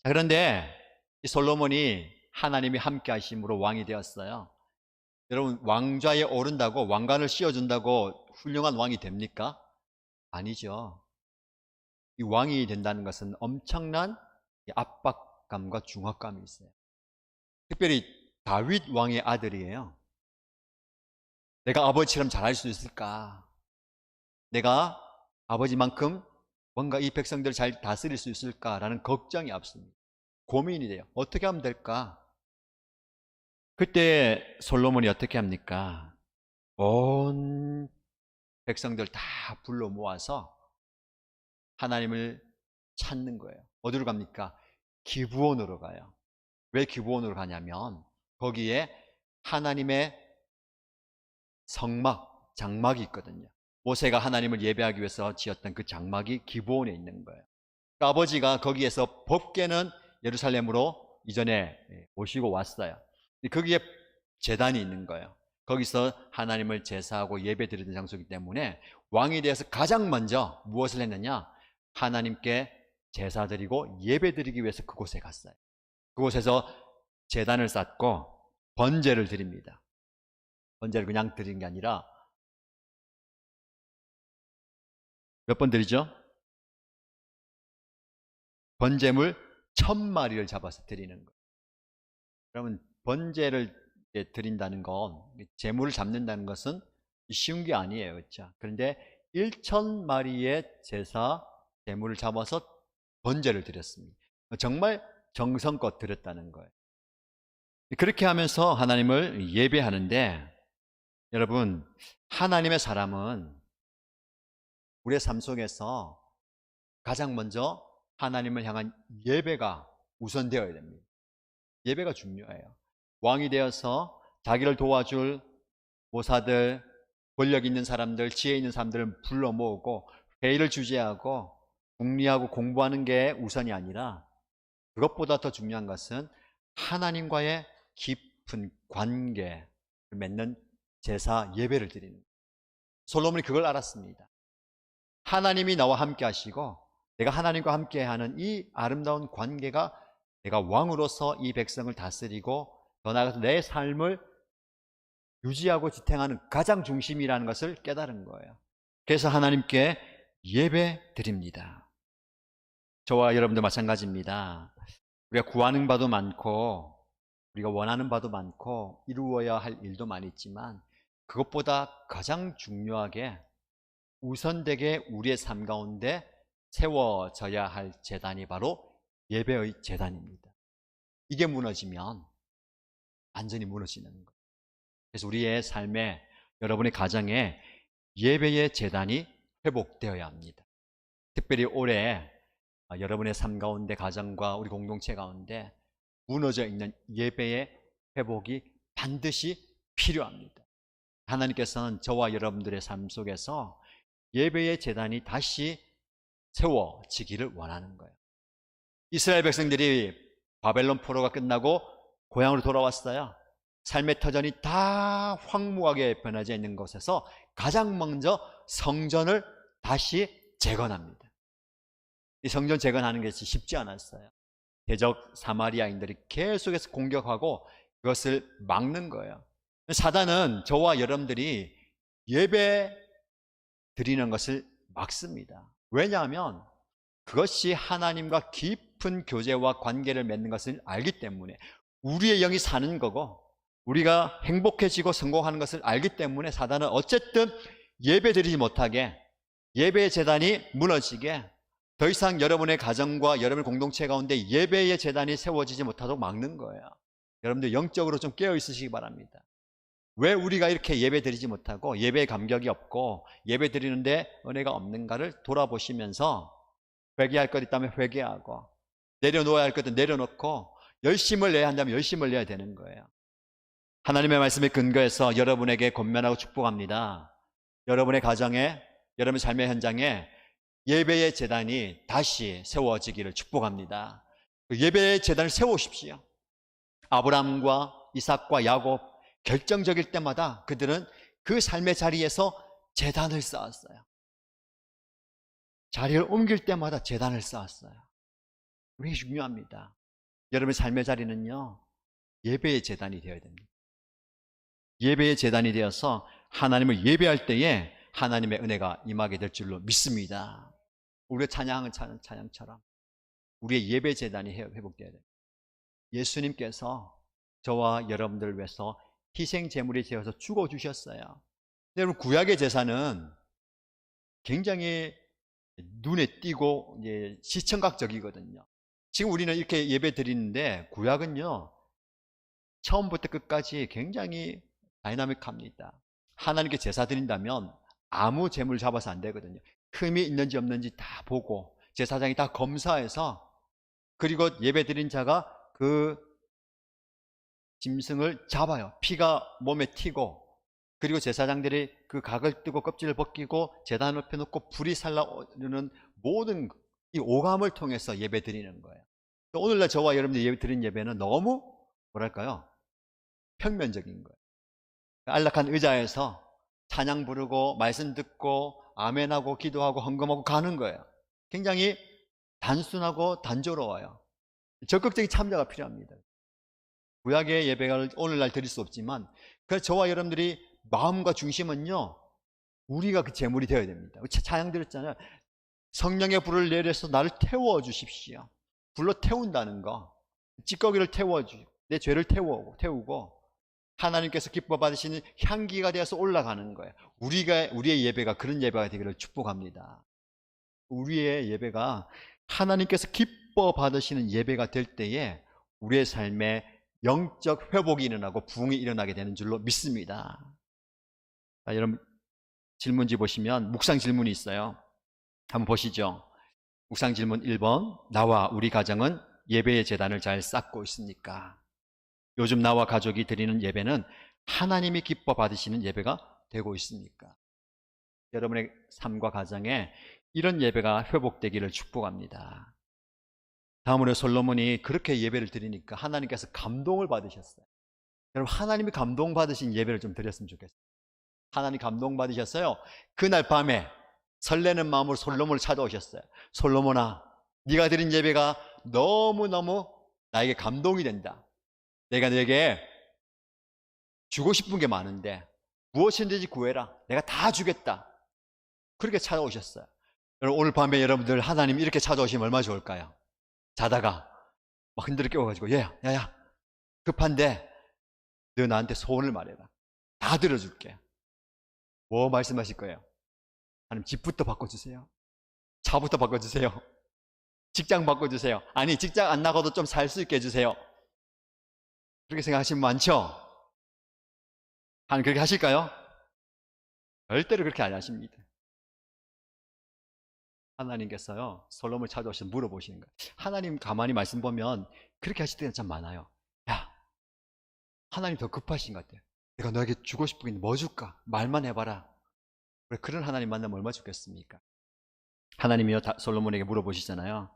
자, 그런데 이 솔로몬이 하나님이 함께 하심으로 왕이 되었어요. 여러분, 왕좌에 오른다고, 왕관을 씌워준다고 훌륭한 왕이 됩니까? 아니죠. 이 왕이 된다는 것은 엄청난 압박감과 중압감이 있어요. 특별히 다윗 왕의 아들이에요. 내가 아버지처럼 잘할 수 있을까? 내가 아버지만큼 뭔가 이 백성들을 잘 다스릴 수 있을까라는 걱정이 앞섭니다. 고민이 돼요. 어떻게 하면 될까? 그때 솔로몬이 어떻게 합니까? 온 백성들 다 불러 모아서 하나님을 찾는 거예요. 어디로 갑니까? 기브온으로 가요. 왜 기브온으로 가냐면 거기에 하나님의 성막, 장막이 있거든요. 모세가 하나님을 예배하기 위해서 지었던 그 장막이 기브온에 있는 거예요. 그러니까 아버지가 거기에서 법궤는 예루살렘으로 이전에 모시고 왔어요. 거기에 제단이 있는 거예요. 거기서 하나님을 제사하고 예배 드리는 장소이기 때문에 왕이 되어서 가장 먼저 무엇을 했느냐? 하나님께 제사 드리고 예배 드리기 위해서 그곳에 갔어요. 그곳에서 제단을 쌓고 번제를 드립니다. 번제를 그냥 드리는 게 아니라 몇 번 드리죠? 번제물 1000마리를 잡아서 드리는 거예요. 그러면 번제를 드린다는 건, 제물을 잡는다는 것은 쉬운 게 아니에요. 그렇죠? 그런데 1000마리의 제사, 제물을 잡아서 번제를 드렸습니다. 정말 정성껏 드렸다는 거예요. 그렇게 하면서 하나님을 예배하는데, 여러분, 하나님의 사람은 우리의 삶 속에서 가장 먼저 하나님을 향한 예배가 우선되어야 됩니다. 예배가 중요해요. 왕이 되어서 자기를 도와줄 모사들, 권력 있는 사람들, 지혜 있는 사람들을 불러 모으고 회의를 주재하고 궁리하고 공부하는 게 우선이 아니라, 그것보다 더 중요한 것은 하나님과의 깊은 관계를 맺는 제사 예배를 드리는 거예요. 솔로몬이 그걸 알았습니다. 하나님이 나와 함께 하시고 내가 하나님과 함께 하는 이 아름다운 관계가 내가 왕으로서 이 백성을 다스리고 더 나아가서 내 삶을 유지하고 지탱하는 가장 중심이라는 것을 깨달은 거예요. 그래서 하나님께 예배 드립니다. 저와 여러분도 마찬가지입니다. 우리가 구하는 바도 많고 우리가 원하는 바도 많고 이루어야 할 일도 많이 있지만, 그것보다 가장 중요하게 우선되게 우리의 삶 가운데 세워져야 할 제단이 바로 예배의 제단입니다. 이게 무너지면 완전히 무너지는 거예요. 그래서 우리의 삶에, 여러분의 가정에 예배의 제단이 회복되어야 합니다. 특별히 올해 여러분의 삶 가운데, 가정과 우리 공동체 가운데 무너져 있는 예배의 회복이 반드시 필요합니다. 하나님께서는 저와 여러분들의 삶 속에서 예배의 제단이 다시 세워지기를 원하는 거예요. 이스라엘 백성들이 바벨론 포로가 끝나고 고향으로 돌아왔어요. 삶의 터전이 다 황무하게 변해져 있는 곳에서 가장 먼저 성전을 다시 재건합니다. 이 성전 재건하는 것이 쉽지 않았어요. 대적 사마리아인들이 계속해서 공격하고 그것을 막는 거예요. 사단은 저와 여러분들이 예배 드리는 것을 막습니다. 왜냐하면 그것이 하나님과 깊은 교제와 관계를 맺는 것을 알기 때문에, 우리의 영이 사는 거고 우리가 행복해지고 성공하는 것을 알기 때문에 사단은 어쨌든 예배 드리지 못하게, 예배의 제단이 무너지게, 더 이상 여러분의 가정과 여러분의 공동체 가운데 예배의 제단이 세워지지 못하도록 막는 거예요. 여러분들 영적으로 좀 깨어 있으시기 바랍니다. 왜 우리가 이렇게 예배 드리지 못하고 예배의 감격이 없고 예배 드리는데 은혜가 없는가를 돌아보시면서, 회개할 것 있다면 회개하고 내려놓아야 할 것은 내려놓고 열심을 내야 한다면 열심을 내야 되는 거예요. 하나님의 말씀에 근거해서 여러분에게 권면하고 축복합니다. 여러분의 가정에, 여러분의 삶의 현장에 예배의 제단이 다시 세워지기를 축복합니다. 그 예배의 제단을 세우십시오. 아브라함과 이삭과 야곱, 결정적일 때마다 그들은 그 삶의 자리에서 제단을 쌓았어요. 자리를 옮길 때마다 제단을 쌓았어요. 이게 중요합니다. 여러분의 삶의 자리는요, 예배의 제단이 되어야 됩니다. 예배의 제단이 되어서 하나님을 예배할 때에 하나님의 은혜가 임하게 될 줄로 믿습니다. 우리가 찬양하는 찬양처럼 우리의 예배 제단이 회복되어야 됩니다. 예수님께서 저와 여러분들을 위해서 희생 제물이 되어서 죽어주셨어요. 여러분, 구약의 제사는 굉장히 눈에 띄고 이제 시청각적이거든요. 지금 우리는 이렇게 예배 드리는데, 구약은요 처음부터 끝까지 굉장히 다이나믹합니다. 하나님께 제사 드린다면 아무 제물 잡아서 안 되거든요. 흠이 있는지 없는지 다 보고 제사장이 다 검사해서, 그리고 예배 드린 자가 그 짐승을 잡아요. 피가 몸에 튀고, 그리고 제사장들이 그 각을 뜨고 껍질을 벗기고 제단 옆에 놓고 불이 살라오르는 모든 이 오감을 통해서 예배 드리는 거예요. 오늘날 저와 여러분들이 예배 드린 예배는 너무 뭐랄까요, 평면적인 거예요. 안락한 의자에서 찬양 부르고 말씀 듣고 아멘하고 기도하고 헌금하고 가는 거예요. 굉장히 단순하고 단조로워요. 적극적인 참여가 필요합니다. 구약의 예배를 오늘날 드릴 수 없지만, 그래서 저와 여러분들이 마음과 중심은요, 우리가 그 제물이 되어야 됩니다. 찬양 드렸잖아요. 성령의 불을 내려서 나를 태워 주십시오. 불로 태운다는 거, 찌꺼기를 태워주고 내 죄를 태우고 하나님께서 기뻐 받으시는 향기가 되어서 올라가는 거예요. 우리의 예배가 그런 예배가 되기를 축복합니다. 우리의 예배가 하나님께서 기뻐 받으시는 예배가 될 때에 우리의 삶에 영적 회복이 일어나고 부흥이 일어나게 되는 줄로 믿습니다. 자, 여러분 질문지 보시면 묵상 질문이 있어요. 한번 보시죠. 묵상 질문 1번. 나와 우리 가정은 예배의 제단을 잘 쌓고 있습니까? 요즘 나와 가족이 드리는 예배는 하나님이 기뻐 받으시는 예배가 되고 있습니까? 여러분의 삶과 가정에 이런 예배가 회복되기를 축복합니다. 다음으로 솔로몬이 그렇게 예배를 드리니까 하나님께서 감동을 받으셨어요. 여러분, 하나님이 감동받으신 예배를 좀 드렸으면 좋겠어요. 하나님 감동받으셨어요. 그날 밤에 설레는 마음으로 솔로몬을 찾아오셨어요. 솔로몬아, 네가 드린 예배가 너무너무 나에게 감동이 된다. 내가 너에게 주고 싶은 게 많은데 무엇이든지 구해라. 내가 다 주겠다. 그렇게 찾아오셨어요. 여러분, 오늘 밤에 여러분들 하나님 이렇게 찾아오시면 얼마나 좋을까요? 자다가 막 흔들어 깨워가지고 야야 급한데 너 나한테 소원을 말해라. 다 들어줄게. 뭐 말씀하실 거예요? 하나님, 집부터 바꿔주세요. 차부터 바꿔주세요. 직장 바꿔주세요. 아니, 직장 안 나가도 좀 살 수 있게 해주세요. 그렇게 생각하시면 많죠? 하나님 그렇게 하실까요? 절대로 그렇게 안 하십니다. 하나님께서요, 솔로몬을 찾아오셔서 물어보시는 거예요. 하나님 가만히 말씀 보면 그렇게 하실 때가 참 많아요. 야, 하나님 더 급하신 것 같아요. 내가 너에게 주고 싶은 게 뭐 줄까? 말만 해봐라. 그런 하나님 만나면 얼마나 좋겠습니까? 하나님이요, 솔로몬에게 물어보시잖아요.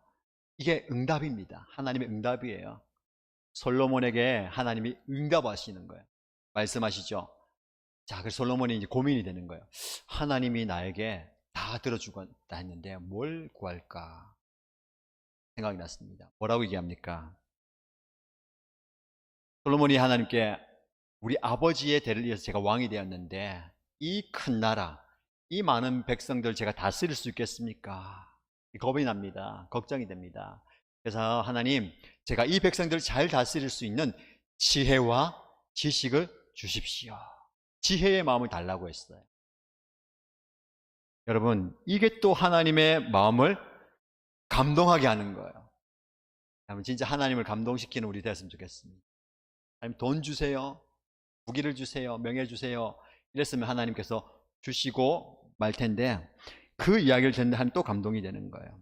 이게 응답입니다. 하나님의 응답이에요. 솔로몬에게 하나님이 응답하시는 거예요. 말씀하시죠. 자, 그래서 솔로몬이 이제 고민이 되는 거예요. 하나님이 나에게 다 들어주겠다 했는데 뭘 구할까 생각이 났습니다. 뭐라고 얘기합니까? 솔로몬이 하나님께 우리 아버지의 대를 이어서 제가 왕이 되었는데 이 큰 나라, 이 많은 백성들 제가 다스릴 수 있겠습니까? 겁이 납니다. 걱정이 됩니다. 그래서 하나님, 제가 이 백성들을 잘 다스릴 수 있는 지혜와 지식을 주십시오. 지혜의 마음을 달라고 했어요. 여러분, 이게 또 하나님의 마음을 감동하게 하는 거예요. 여러분, 진짜 하나님을 감동시키는 우리 됐으면 좋겠습니다. 하나님, 돈 주세요. 부기를 주세요. 명예 주세요. 이랬으면 하나님께서 주시고 말 텐데 그 이야기를 듣는데 하나님 또 감동이 되는 거예요.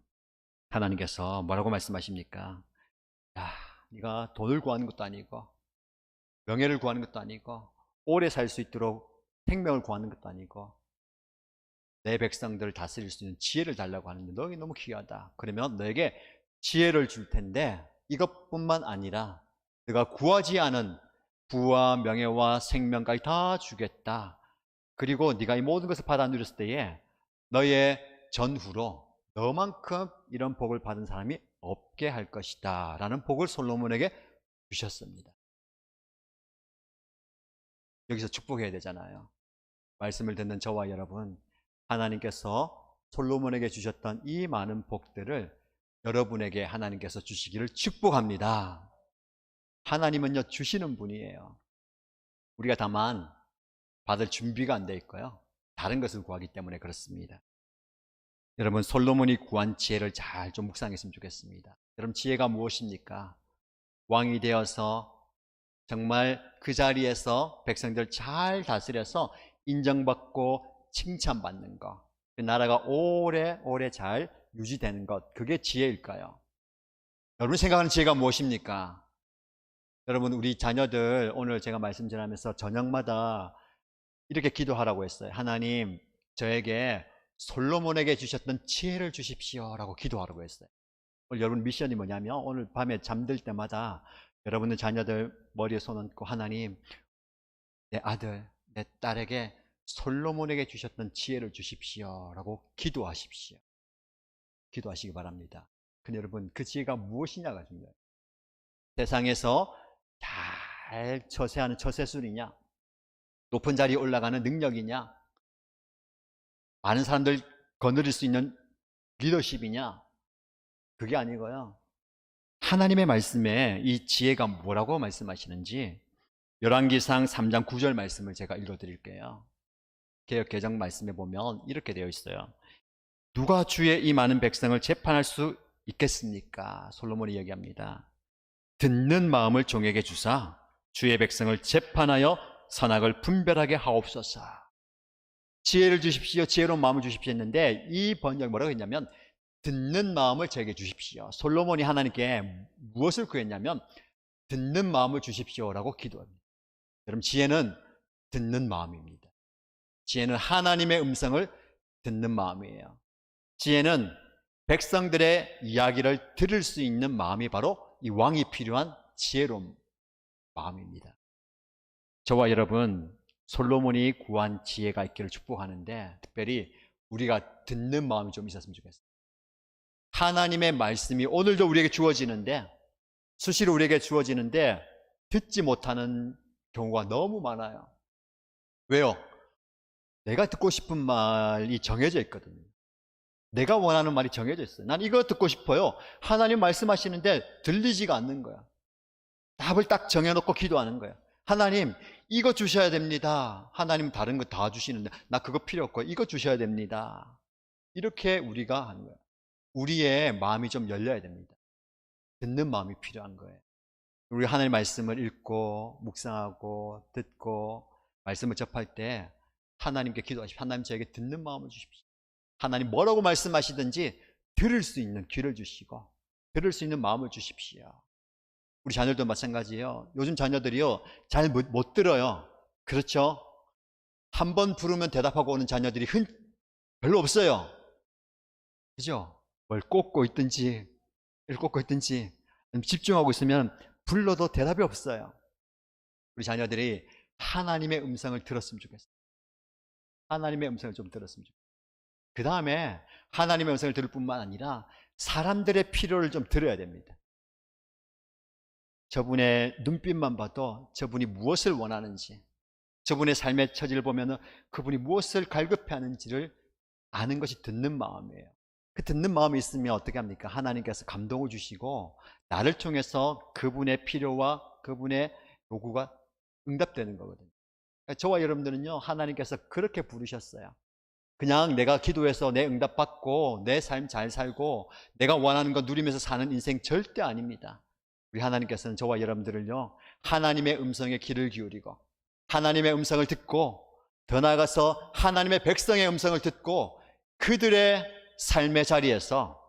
하나님께서 뭐라고 말씀하십니까? 야, 네가 돈을 구하는 것도 아니고 명예를 구하는 것도 아니고 오래 살 수 있도록 생명을 구하는 것도 아니고 내 백성들을 다스릴 수 있는 지혜를 달라고 하는데 너에게 너무 귀하다. 그러면 너에게 지혜를 줄 텐데 이것뿐만 아니라 네가 구하지 않은 부와 명예와 생명까지 다 주겠다. 그리고 네가 이 모든 것을 받아 누렸을 때에 너의 전후로 너만큼 이런 복을 받은 사람이 없게 할 것이다 라는 복을 솔로몬에게 주셨습니다. 여기서 축복해야 되잖아요. 말씀을 듣는 저와 여러분, 하나님께서 솔로몬에게 주셨던 이 많은 복들을 여러분에게 하나님께서 주시기를 축복합니다. 하나님은요, 주시는 분이에요. 우리가 다만 받을 준비가 안 돼 있고요, 다른 것을 구하기 때문에 그렇습니다. 여러분, 솔로몬이 구한 지혜를 잘 좀 묵상했으면 좋겠습니다. 여러분, 지혜가 무엇입니까? 왕이 되어서 정말 그 자리에서 백성들 잘 다스려서 인정받고 칭찬받는 것, 그 나라가 오래오래 잘 유지되는 것, 그게 지혜일까요? 여러분 생각하는 지혜가 무엇입니까? 여러분, 우리 자녀들 오늘 제가 말씀 전하면서 저녁마다 이렇게 기도하라고 했어요. 하나님, 저에게 솔로몬에게 주셨던 지혜를 주십시오 라고 기도하라고 했어요. 오늘 여러분 미션이 뭐냐면 오늘 밤에 잠들 때마다 여러분의 자녀들 머리에 손 얹고 하나님, 내 아들, 내 딸에게 솔로몬에게 주셨던 지혜를 주십시오 라고 기도하십시오. 기도하시기 바랍니다. 근데 여러분, 그 지혜가 무엇이냐가 중요해요. 세상에서 잘 처세하는 처세술이냐, 높은 자리에 올라가는 능력이냐, 많은 사람들 거느릴 수 있는 리더십이냐, 그게 아니고요, 하나님의 말씀에 이 지혜가 뭐라고 말씀하시는지 열왕기상 3장 9절 말씀을 제가 읽어드릴게요. 개역 개정 말씀에 보면 이렇게 되어 있어요. 누가 주의 이 많은 백성을 재판할 수 있겠습니까? 솔로몬이 얘기합니다. 듣는 마음을 종에게 주사 주의 백성을 재판하여 선악을 분별하게 하옵소서. 지혜를 주십시오, 지혜로운 마음을 주십시오 했는데 이 번역 뭐라고 했냐면 듣는 마음을 저에게 주십시오. 솔로몬이 하나님께 무엇을 구했냐면 듣는 마음을 주십시오라고 기도합니다. 여러분, 지혜는 듣는 마음입니다. 지혜는 하나님의 음성을 듣는 마음이에요. 지혜는 백성들의 이야기를 들을 수 있는 마음이 바로 이 왕이 필요한 지혜로운 마음입니다. 저와 여러분, 솔로몬이 구한 지혜가 있기를 축복하는데, 특별히 우리가 듣는 마음이 좀 있었으면 좋겠어요. 하나님의 말씀이 오늘도 우리에게 주어지는데, 수시로 우리에게 주어지는데 듣지 못하는 경우가 너무 많아요. 왜요? 내가 듣고 싶은 말이 정해져 있거든요. 내가 원하는 말이 정해져 있어요. 난 이거 듣고 싶어요. 하나님 말씀하시는데 들리지가 않는 거야. 답을 딱 정해놓고 기도하는 거야. 하나님, 이거 주셔야 됩니다. 하나님 다른 거 다 주시는데 나 그거 필요 없고 이거 주셔야 됩니다. 이렇게 우리가 하는 거예요. 우리의 마음이 좀 열려야 됩니다. 듣는 마음이 필요한 거예요. 우리 하나님 말씀을 읽고 묵상하고 듣고 말씀을 접할 때 하나님께 기도하십시오. 하나님, 저에게 듣는 마음을 주십시오. 하나님 뭐라고 말씀하시든지 들을 수 있는 귀를 주시고 들을 수 있는 마음을 주십시오. 우리 자녀들도 마찬가지예요. 요즘 자녀들이요, 잘 못 들어요. 그렇죠? 한 번 부르면 대답하고 오는 자녀들이 별로 없어요. 그죠? 뭘 꽂고 있든지 꽂고 있든지 집중하고 있으면 불러도 대답이 없어요. 우리 자녀들이 하나님의 음성을 들었으면 좋겠어요. 하나님의 음성을 좀 들었으면 좋겠어요. 그 다음에 하나님의 음성을 들을 뿐만 아니라 사람들의 필요를 좀 들어야 됩니다. 저분의 눈빛만 봐도 저분이 무엇을 원하는지, 저분의 삶의 처지를 보면 그분이 무엇을 갈급해하는지를 아는 것이 듣는 마음이에요. 그 듣는 마음이 있으면 어떻게 합니까? 하나님께서 감동을 주시고 나를 통해서 그분의 필요와 그분의 요구가 응답되는 거거든요. 그러니까 저와 여러분들은요, 하나님께서 그렇게 부르셨어요. 그냥 내가 기도해서 내 응답받고 내 삶 잘 살고 내가 원하는 거 누리면서 사는 인생 절대 아닙니다. 우리 하나님께서는 저와 여러분들을요, 하나님의 음성에 귀를 기울이고 하나님의 음성을 듣고 더 나아가서 하나님의 백성의 음성을 듣고 그들의 삶의 자리에서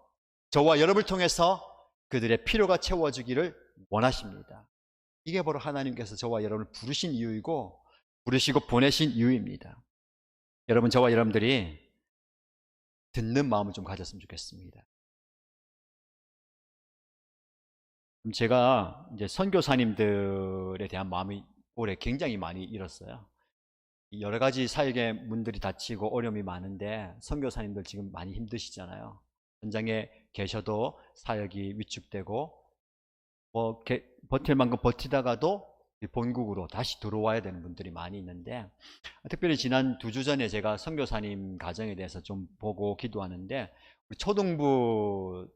저와 여러분을 통해서 그들의 필요가 채워지기를 원하십니다. 이게 바로 하나님께서 저와 여러분을 부르신 이유이고 부르시고 보내신 이유입니다. 여러분, 저와 여러분들이 듣는 마음을 좀 가졌으면 좋겠습니다. 제가 이제 선교사님들에 대한 마음이 올해 굉장히 많이 잃었어요. 여러 가지 사역의 문들이 닫히고 어려움이 많은데 선교사님들 지금 많이 힘드시잖아요. 현장에 계셔도 사역이 위축되고 버틸 만큼 버티다가도 본국으로 다시 들어와야 되는 분들이 많이 있는데, 특별히 지난 2주 전에 제가 선교사님 가정에 대해서 좀 보고 기도하는데, 우리 초등부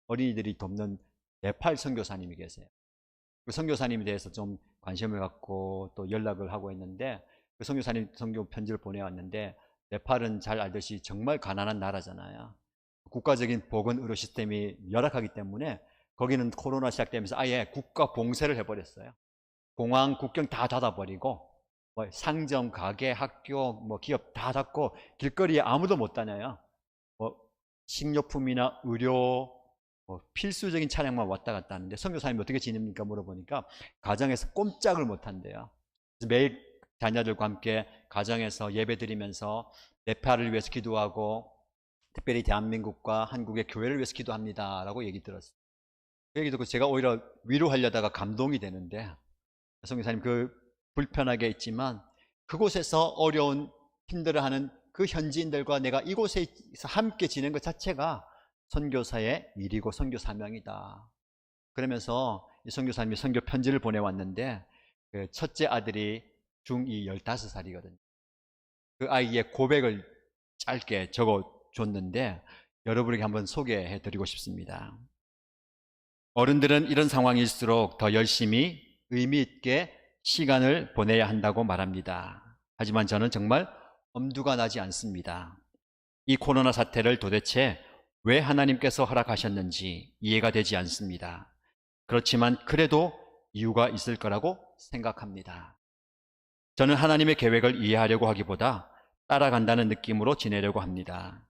어린이들이 돕는 네팔 선교사님이 계세요. 그 선교사님에 대해서 좀 관심을 갖고 또 연락을 하고 있는데, 그 선교사님 선교 편지를 보내왔는데, 네팔은 잘 알듯이 정말 가난한 나라잖아요. 국가적인 보건 의료 시스템이 열악하기 때문에 거기는 코로나 시작되면서 아예 국가 봉쇄를 해버렸어요. 공항, 국경 다 닫아버리고 상점, 가게, 학교, 기업 다 닫고 길거리에 아무도 못 다녀요. 식료품이나 의료, 필수적인 차량만 왔다 갔다 하는데 선교사님이 어떻게 지냅니까? 물어보니까 가정에서 꼼짝을 못 한대요. 그래서 매일 자녀들과 함께 가정에서 예배드리면서 네팔을 위해서 기도하고 특별히 대한민국과 한국의 교회를 위해서 기도합니다 라고 얘기 들었어요. 그 얘기 듣고 제가 오히려 위로하려다가 감동이 되는데, 선교사님 그 불편하게 있지만 그곳에서 어려운 힘들어하는 그 현지인들과 내가 이곳에서 함께 지낸 것 자체가 선교사의 일이고 선교 사명이다. 그러면서 이 선교사님이 선교 편지를 보내왔는데, 그 첫째 아들이 중2 15살이거든요. 그 아이의 고백을 짧게 적어줬는데 여러분에게 한번 소개해 드리고 싶습니다. 어른들은 이런 상황일수록 더 열심히 의미 있게 시간을 보내야 한다고 말합니다. 하지만 저는 정말 엄두가 나지 않습니다. 이 코로나 사태를 도대체 왜 하나님께서 허락하셨는지 이해가 되지 않습니다. 그렇지만 그래도 이유가 있을 거라고 생각합니다. 저는 하나님의 계획을 이해하려고 하기보다 따라간다는 느낌으로 지내려고 합니다.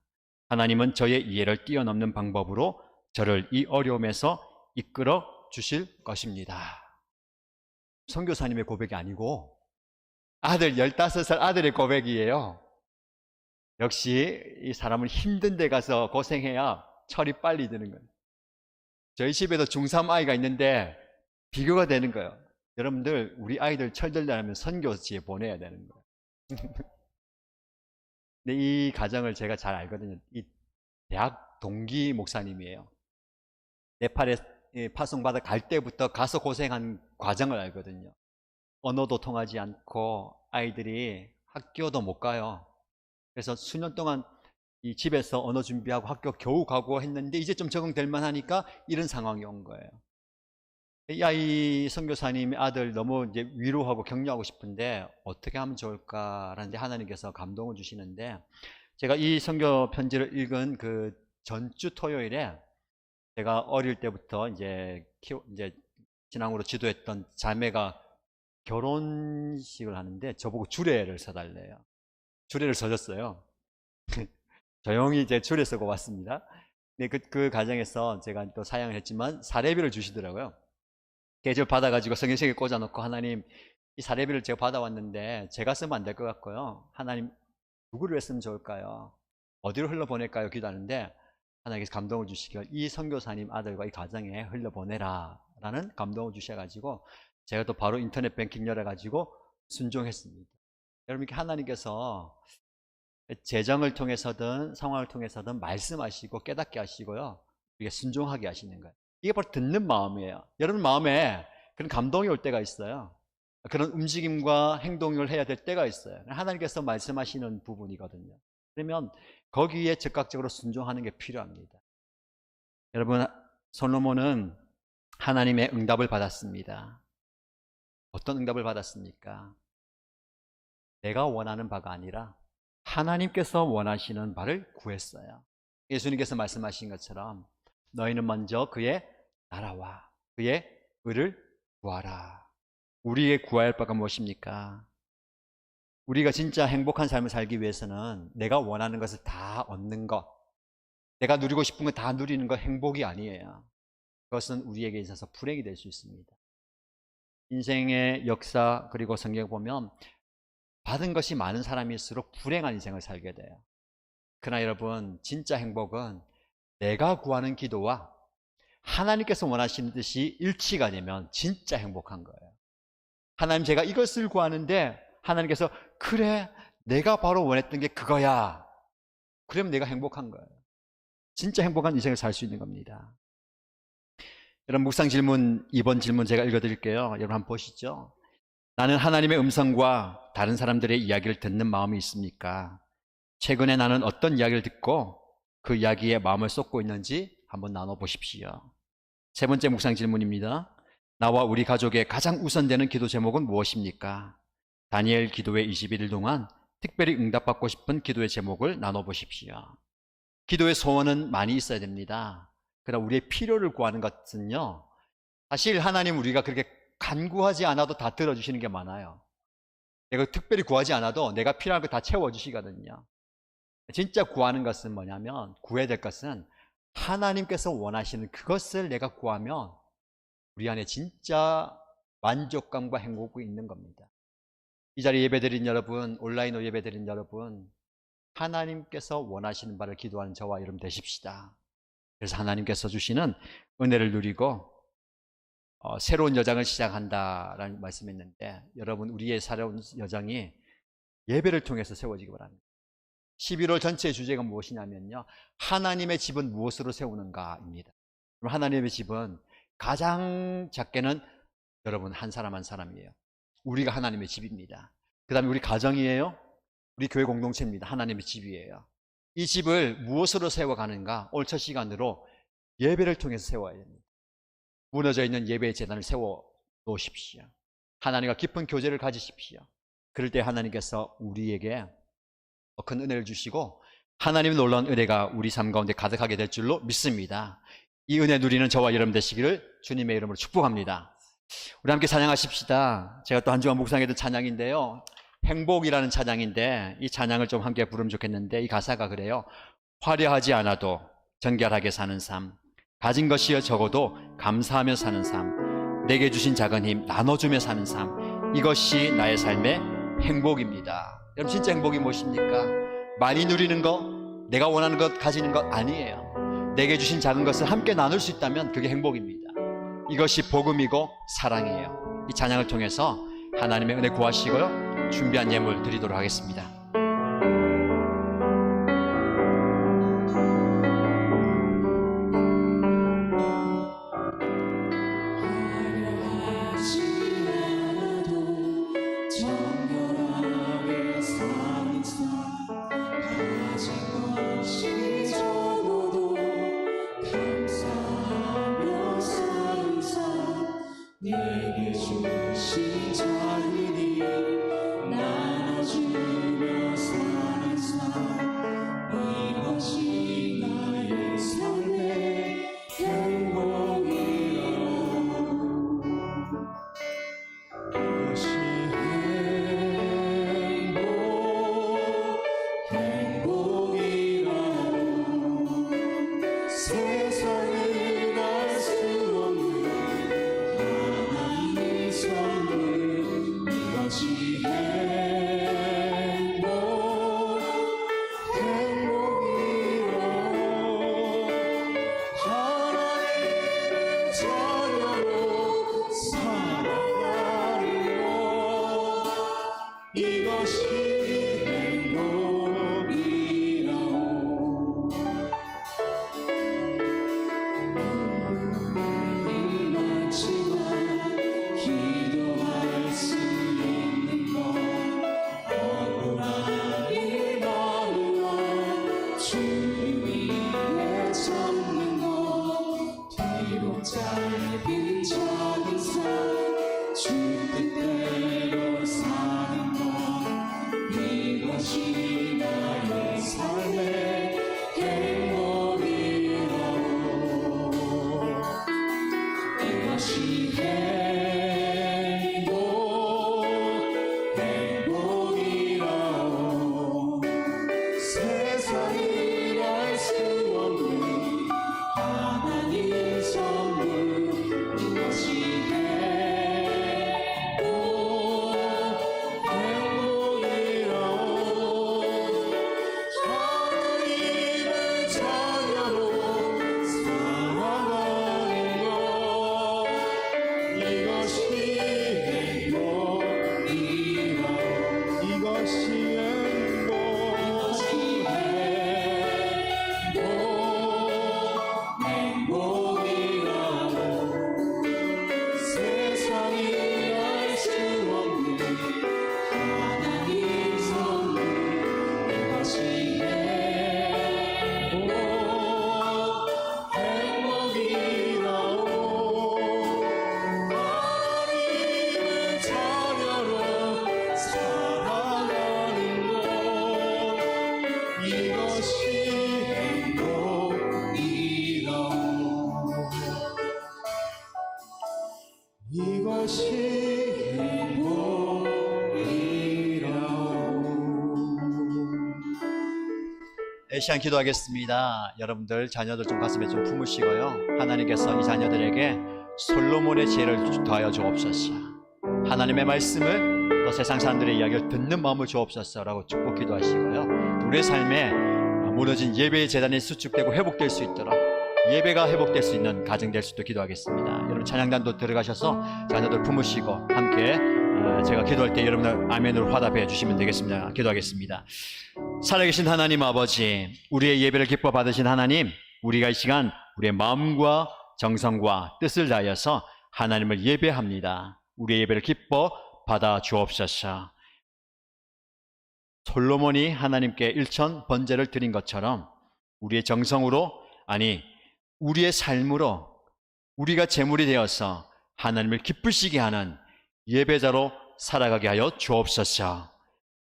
하나님은 저의 이해를 뛰어넘는 방법으로 저를 이 어려움에서 이끌어 주실 것입니다. 선교사님의 고백이 아니고 아들 15살 아들의 고백이에요. 역시 이 사람은 힘든 데 가서 고생해야 철이 빨리 드는 거예요. 저희 집에도 중3 아이가 있는데 비교가 되는 거예요. 여러분들 우리 아이들 철들려면 선교지에 보내야 되는 거예요. 근데 이 가정을 제가 잘 알거든요. 이 대학 동기 목사님이에요. 네팔에 파송받아 갈 때부터 가서 고생한 과정을 알거든요. 언어도 통하지 않고 아이들이 학교도 못 가요. 그래서 수년 동안 이 집에서 언어 준비하고 학교 겨우 가고 했는데 이제 좀 적응될 만하니까 이런 상황이 온 거예요. 이 아이 선교사님의 아들 너무 이제 위로하고 격려하고 싶은데 어떻게 하면 좋을까라는 하나님께서 감동을 주시는데, 제가 이 선교 편지를 읽은 그 전주 토요일에 제가 어릴 때부터 이제 신앙으로 지도했던 자매가 결혼식을 하는데 저보고 주례를 써달래요. 주례를 써줬어요. 조용히 이제 주례 쓰고 왔습니다. 근데 그 과정에서 제가 또 사양을 했지만 사례비를 주시더라고요. 계절 받아가지고 성경책에 꽂아놓고, 하나님 이 사례비를 제가 받아왔는데 제가 쓰면 안 될 것 같고요. 하나님 누구를 했으면 좋을까요? 어디로 흘러보낼까요? 기도하는데 하나님께서 감동을 주시기를 이 선교사님 아들과 이 가정에 흘려보내라 라는 감동을 주셔가지고 제가 또 바로 인터넷 뱅킹 열어가지고 순종했습니다. 여러분, 이렇게 하나님께서 재정을 통해서든 상황을 통해서든 말씀하시고 깨닫게 하시고요, 이게 순종하게 하시는 거예요. 이게 바로 듣는 마음이에요. 여러분 마음에 그런 감동이 올 때가 있어요. 그런 움직임과 행동을 해야 될 때가 있어요. 하나님께서 말씀하시는 부분이거든요. 그러면 거기에 즉각적으로 순종하는 게 필요합니다. 여러분, 솔로몬은 하나님의 응답을 받았습니다. 어떤 응답을 받았습니까? 내가 원하는 바가 아니라 하나님께서 원하시는 바를 구했어요. 예수님께서 말씀하신 것처럼 너희는 먼저 그의 나라와 그의 의를 구하라. 우리의 구할 바가 무엇입니까? 우리가 진짜 행복한 삶을 살기 위해서는 내가 원하는 것을 다 얻는 것, 내가 누리고 싶은 거 다 누리는 것 행복이 아니에요. 그것은 우리에게 있어서 불행이 될 수 있습니다. 인생의 역사 그리고 성경을 보면 받은 것이 많은 사람일수록 불행한 인생을 살게 돼요. 그러나 여러분, 진짜 행복은 내가 구하는 기도와 하나님께서 원하시는 듯이 일치가 되면 진짜 행복한 거예요. 하나님, 제가 이것을 구하는데 하나님께서 그래, 내가 바로 원했던 게 그거야. 그러면 내가 행복한 거예요. 진짜 행복한 인생을 살 수 있는 겁니다. 여러분, 묵상 질문 2번 질문 제가 읽어드릴게요. 여러분 한번 보시죠. 나는 하나님의 음성과 다른 사람들의 이야기를 듣는 마음이 있습니까? 최근에 나는 어떤 이야기를 듣고 그 이야기에 마음을 쏟고 있는지 한번 나눠보십시오. 세 번째 묵상 질문입니다. 나와 우리 가족의 가장 우선되는 기도 제목은 무엇입니까? 다니엘 기도회 21일 동안 특별히 응답받고 싶은 기도의 제목을 나눠보십시오. 기도의 소원은 많이 있어야 됩니다. 그러나 우리의 필요를 구하는 것은요, 사실 하나님 우리가 그렇게 간구하지 않아도 다 들어주시는 게 많아요. 내가 특별히 구하지 않아도 내가 필요한 거 다 채워주시거든요. 진짜 구하는 것은 뭐냐면, 구해야 될 것은 하나님께서 원하시는 그것을 내가 구하면 우리 안에 진짜 만족감과 행복이 있는 겁니다. 이 자리에 예배드린 여러분, 온라인으로 예배드린 여러분, 하나님께서 원하시는 바를 기도하는 저와 여러분 되십시다. 그래서 하나님께서 주시는 은혜를 누리고 새로운 여정을 시작한다라는 말씀했는데, 여러분, 우리의 새로운 여정이 예배를 통해서 세워지기 바랍니다. 11월 전체의 주제가 무엇이냐면요, 하나님의 집은 무엇으로 세우는가입니다. 하나님의 집은 가장 작게는 여러분 한 사람 한 사람이에요. 우리가 하나님의 집입니다. 그 다음에 우리 가정이에요. 우리 교회 공동체입니다. 하나님의 집이에요. 이 집을 무엇으로 세워가는가? 오늘 첫 시간으로 예배를 통해서 세워야 됩니다. 무너져 있는 예배의 재단을 세워 놓으십시오. 하나님과 깊은 교제를 가지십시오. 그럴 때 하나님께서 우리에게 큰 은혜를 주시고 하나님의 놀라운 은혜가 우리 삶 가운데 가득하게 될 줄로 믿습니다. 이 은혜 누리는 저와 여러분 되시기를 주님의 이름으로 축복합니다. 우리 함께 찬양하십시다. 제가 또 한 주간 묵상했던 찬양인데요, 행복이라는 찬양인데 이 찬양을 좀 함께 부르면 좋겠는데, 이 가사가 그래요. 화려하지 않아도 정결하게 사는 삶, 가진 것이 적어도 감사하며 사는 삶, 내게 주신 작은 힘 나눠주며 사는 삶, 이것이 나의 삶의 행복입니다. 여러분, 진짜 행복이 무엇입니까? 많이 누리는 것, 내가 원하는 것 가지는 것 아니에요. 내게 주신 작은 것을 함께 나눌 수 있다면 그게 행복입니다. 이것이 복음이고 사랑이에요. 이 찬양을 통해서 하나님의 은혜 구하시고요, 준비한 예물 드리도록 하겠습니다. 정결하게 사는 삶, 가진 것이 적어도 감사하며 사는 삶, 내게 주신 작은 힘 나눠주며 사는 삶, 이것이 나의 삶의 행복이라. 이것이 행복이라고 세상을 알 수 없는 하나님의 선물, 이것이 행복이라고 하나님의 자녀로 살아가는 것, 이것이 행복이라고. 많지만 기도할 수 있는 것, 억울한 일 많으나 주님 위에 참는 것, 비록 짧은 작은 삶 주 뜻대로 사는 것, 이것이 나의 삶의 행복이라고. 이것이 행복이라고 세상이 알 수 없는 하나님 선물, 이것이 행복이라고 하나님의 자녀로 살아가는 것, 이것이 행복이라고. 이것이 행복이라고 세상이 알 수 없는 하나님 선물, 이것이 행복이라고 하나님의 자녀로 살아가는 것, 이것이 행복이라고. 이것이 행복이라고. 시간 기도하겠습니다. 여러분들 자녀들 좀 가슴에 좀 품으시고요, 하나님께서 이 자녀들에게 솔로몬의 지혜를 더하여 주옵소서, 하나님의 말씀을 또 세상 사람들의 이야기를 듣는 마음을 주옵소서라고 축복 기도하시고요, 우리의 삶에 무너진 예배의 재단이 수축되고 회복될 수 있도록, 예배가 회복될 수 있는 가정 될 수도 기도하겠습니다. 여러분 찬양단도 들어가셔서 자녀들 품으시고 함께 제가 기도할 때 여러분들 아멘으로 화답해 주시면 되겠습니다. 기도하겠습니다. 살아계신 하나님 아버지, 우리의 예배를 기뻐 받으신 하나님, 우리가 이 시간 우리의 마음과 정성과 뜻을 다하여서 하나님을 예배합니다. 우리의 예배를 기뻐 받아 주옵소서. 솔로몬이 하나님께 1천 번제를 드린 것처럼 우리의 정성으로, 아니 우리의 삶으로 우리가 제물이 되어서 하나님을 기쁘시게 하는 예배자로 살아가게 하여 주옵소서.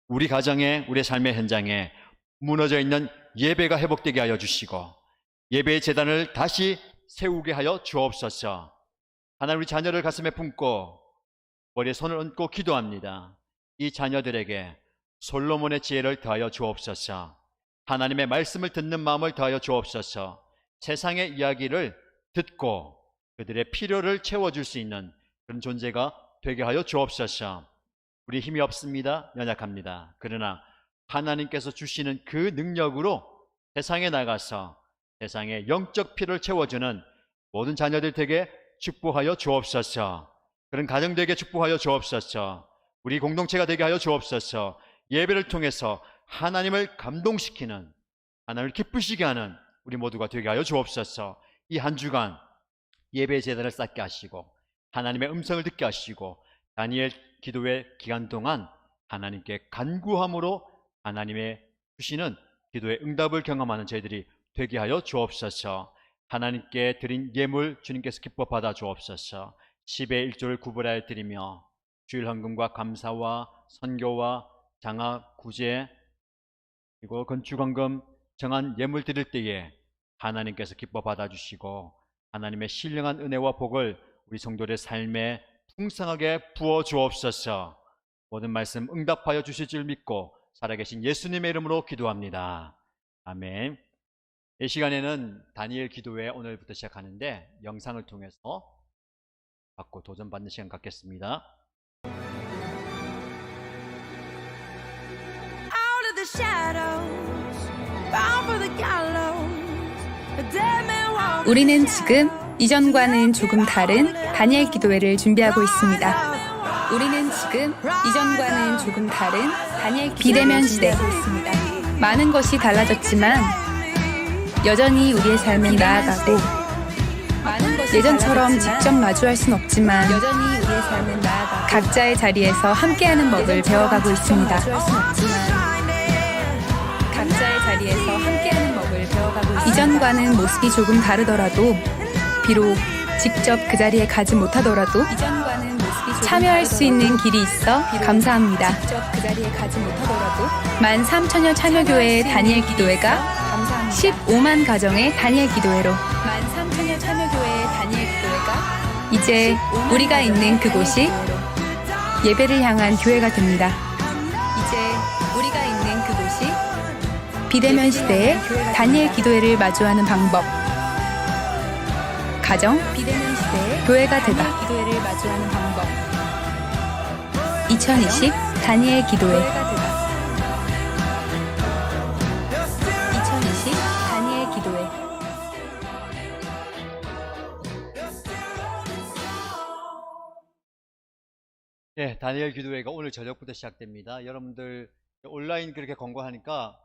우리 가정에, 우리의 삶의 현장에 무너져 있는 예배가 회복되게 하여 주시고 예배의 재단을 다시 세우게 하여 주옵소서. 하나님, 우리 자녀를 가슴에 품고 머리에 손을 얹고 기도합니다. 이 자녀들에게 솔로몬의 지혜를 더하여 주옵소서. 하나님의 말씀을 듣는 마음을 더하여 주옵소서. 세상의 이야기를 듣고 그들의 필요를 채워줄 수 있는 그런 존재가 되게 하여 주옵소서. 우리 힘이 없습니다. 연약합니다. 그러나 하나님께서 주시는 그 능력으로 세상에 나가서 세상의 영적 필요를 채워주는 모든 자녀들 되게 축복하여 주옵소서. 그런 가정 되게 축복하여 주옵소서. 우리 공동체가 되게 하여 주옵소서. 예배를 통해서 하나님을 감동시키는, 하나님을 기쁘시게 하는 우리 모두가 되게 하여 주옵소서. 이 한 주간 예배 제단을 쌓게 하시고 하나님의 음성을 듣게 하시고 다니엘 기도의 기간 동안 하나님께 간구함으로 하나님의 주시는 기도의 응답을 경험하는 저희들이 되게 하여 주옵소서. 하나님께 드린 예물 주님께서 기뻐 받아 주옵소서. 10의 1조를 구별하여 드리며 주일 헌금과 감사와 선교와 장학, 구제 그리고 건축헌금 정한 예물 드릴 때에 하나님께서 기뻐 받아주시고 하나님의 신령한 은혜와 복을 우리 성도들의 삶에 풍성하게 부어 주옵소서. 모든 말씀 응답하여 주실 줄 믿고 살아계신 예수님의 이름으로 기도합니다. 아멘. 이 시간에는 다니엘 기도회 오늘부터 시작하는데 영상을 통해서 받고 도전받는 시간 갖겠습니다. Out of the shadows, bound for the gallows, a dead man walking. 우리는 지금 이전과는 조금 다른 다니엘 기도회를 준비하고 있습니다. 우리는 지금 이전과는 조금 다른 다니엘 비대면 시대. 많은 것이 달라졌지만 여전히 우리의 삶은 나아가고 예전처럼 직접 마주할 순 없지만 여전히 우리의 삶은 나아가고 각자의 자리에서 함께하는 법을 배워가고 있습니다. 각자의 자리에서 함께하는 법을 배워가고 있습니다. 이전과는 모습이 조금 다르더라도 비록 직접 그 자리에 가지 못하더라도 참여할 수 있는 길이 있어 감사합니다. 13,000여 참여교회의 다니엘 기도회가 15만 가정의 다니엘 기도회로 이제 우리가 있는 그곳이 예배를 향한 교회가 됩니다. 이제 우리가 있는 그곳이 비대면 시대의 다니엘 기도회를 마주하는 방법. 가정 비대면 시대의 교회가 되다. 기도회를 마주하는 방법. 2020 다니엘 기도회. 2020 다니엘 기도회. 네, 다니엘 기도회가 오늘 저녁부터 시작됩니다. 여러분들 온라인 그렇게 권고하니까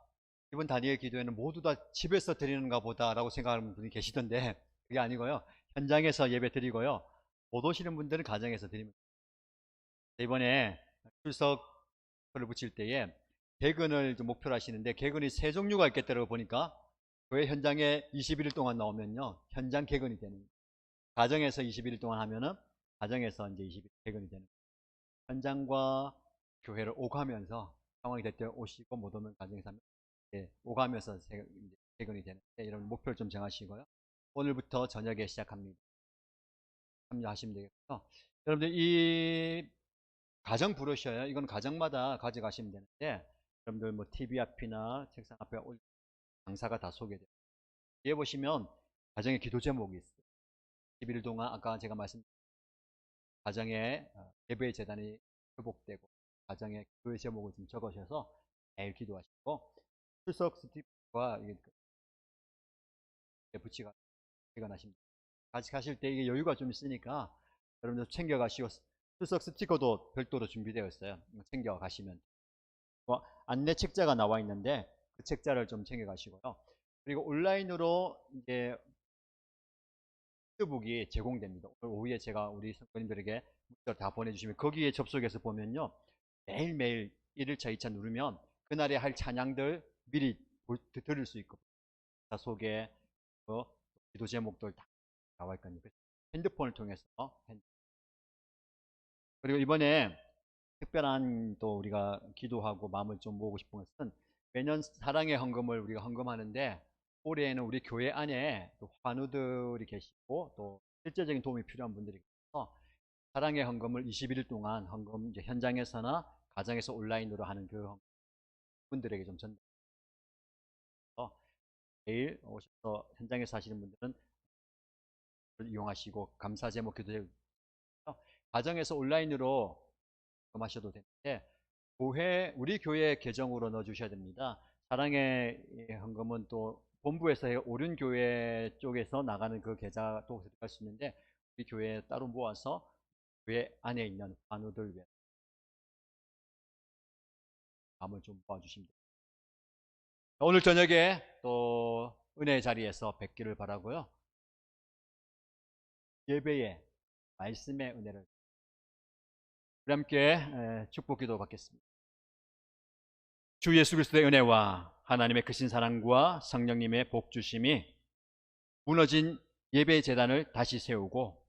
이번 다니엘 기도회는 모두 다 집에서 드리는가 보다라고 생각하는 분이 계시던데 그게 아니고요. 현장에서 예배 드리고요. 못 오시는 분들은 가정에서 드립니다. 이번에 출석을 붙일 때에 개근을 좀 목표로 하시는데 개근이 세 종류가 있겠다고 보니까 교회 현장에 21일 동안 나오면요. 현장 개근이 되는 거예요. 가정에서 21일 동안 하면은 가정에서 이제 20일 개근이 되는 거예요. 현장과 교회를 오가면서 상황이 될 때 오시고 못 오면 가정에서 하면 오가면서 개근이 되는 이런 목표를 좀 정하시고요. 오늘부터 저녁에 시작합니다. 참여하시면 되겠고요. 여러분들 이 가정 브로셔요. 이건 가정마다 가져가시면 되는데 여러분들 뭐 TV 앞이나 책상 앞에 강사가 다 소개돼요. 뒤에 보시면 가정의 기도 제목이 있어요. 11일 동안 아까 제가 말씀드린 가정의 예배의 재단이 회복되고 가정의 기도의 제목을 좀 적으셔서 매일 기도하시고 출석 스티커와 붙이가 퇴근하십니다. 같이 가실 때 이게 여유가 좀 있으니까 여러분들 챙겨가시고 출석 스티커도 별도로 준비되어 있어요. 챙겨 가시면 안내 책자가 나와 있는데 그 책자를 좀 챙겨 가시고요. 그리고 온라인으로 이제 북이 제공됩니다. 오늘 오후에 제가 우리 성도님들에게 문자를 다 보내주시면 거기에 접속해서 보면요. 매일매일 1일차, 2차 누르면 그날에 할 찬양들 미리 들을 수 있고 소개, 기도 제목들 다 나와 있거든요. 핸드폰을 통해서 그리고 이번에 특별한 또 우리가 기도하고 마음을 좀 모으고 싶은 것은 매년 사랑의 헌금을 우리가 헌금하는데 올해에는 우리 교회 안에 또 환우들이 계시고 또 실제적인 도움이 필요한 분들이 계셔서 사랑의 헌금을 21일 동안 헌금 이제 현장에서나 가정에서 온라인으로 하는 그 분들에게 좀 전달. 매일 오셔서 현장에서 하시는 분들은 이용하시고 감사 제목 기도해 가정에서 온라인으로 하셔도 되는데 우리 교회 계정으로 넣어주셔야 됩니다. 사랑의 헌금은 또 본부에서 오륜교회 쪽에서 나가는 그 계좌 또 들어갈 수 있는데 우리 교회에 따로 모아서 교회 안에 있는 환우들 위해 마음을 좀 모아주시면 됩니다. 오늘 저녁에 또 은혜의 자리에서 뵙기를 바라고요. 예배의 말씀의 은혜를 우리 함께 축복 기도 받겠습니다. 주 예수 그리스도의 은혜와 하나님의 크신 사랑과 성령님의 복 주심이 무너진 예배 제단을 다시 세우고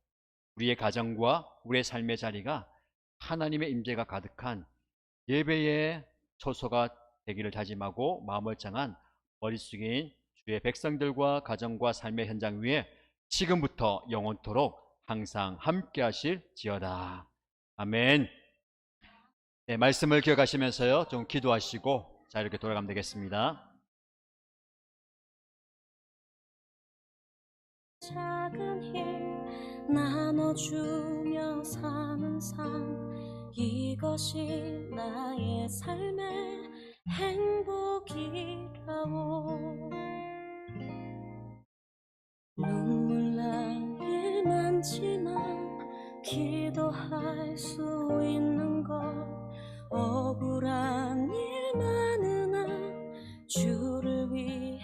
우리의 가정과 우리의 삶의 자리가 하나님의 임재가 가득한 예배의 초소가 되기를 다짐하고 마음을 정한 머리 숙인 주의 백성들과 가정과 삶의 현장 위에 지금부터 영원토록 항상 함께 하실지어다. 아멘. 네, 말씀을 기억하시면서요 좀 기도하시고 자 이렇게 돌아가면 되겠습니다. 작은 힘 나눠주며 사는 삶 이것이 나의 삶의 행복이라오. 눈물 날 일만 지나 기도할 수 있는 것 억울한 일 많으나 주를 위해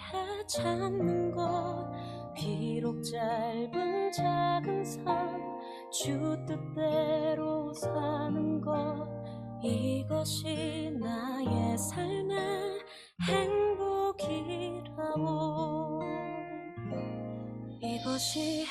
참는 것 비록 짧은 작은 삶 주 뜻대로 사는 것 이것이 나의 삶의 행복이라오. 이것이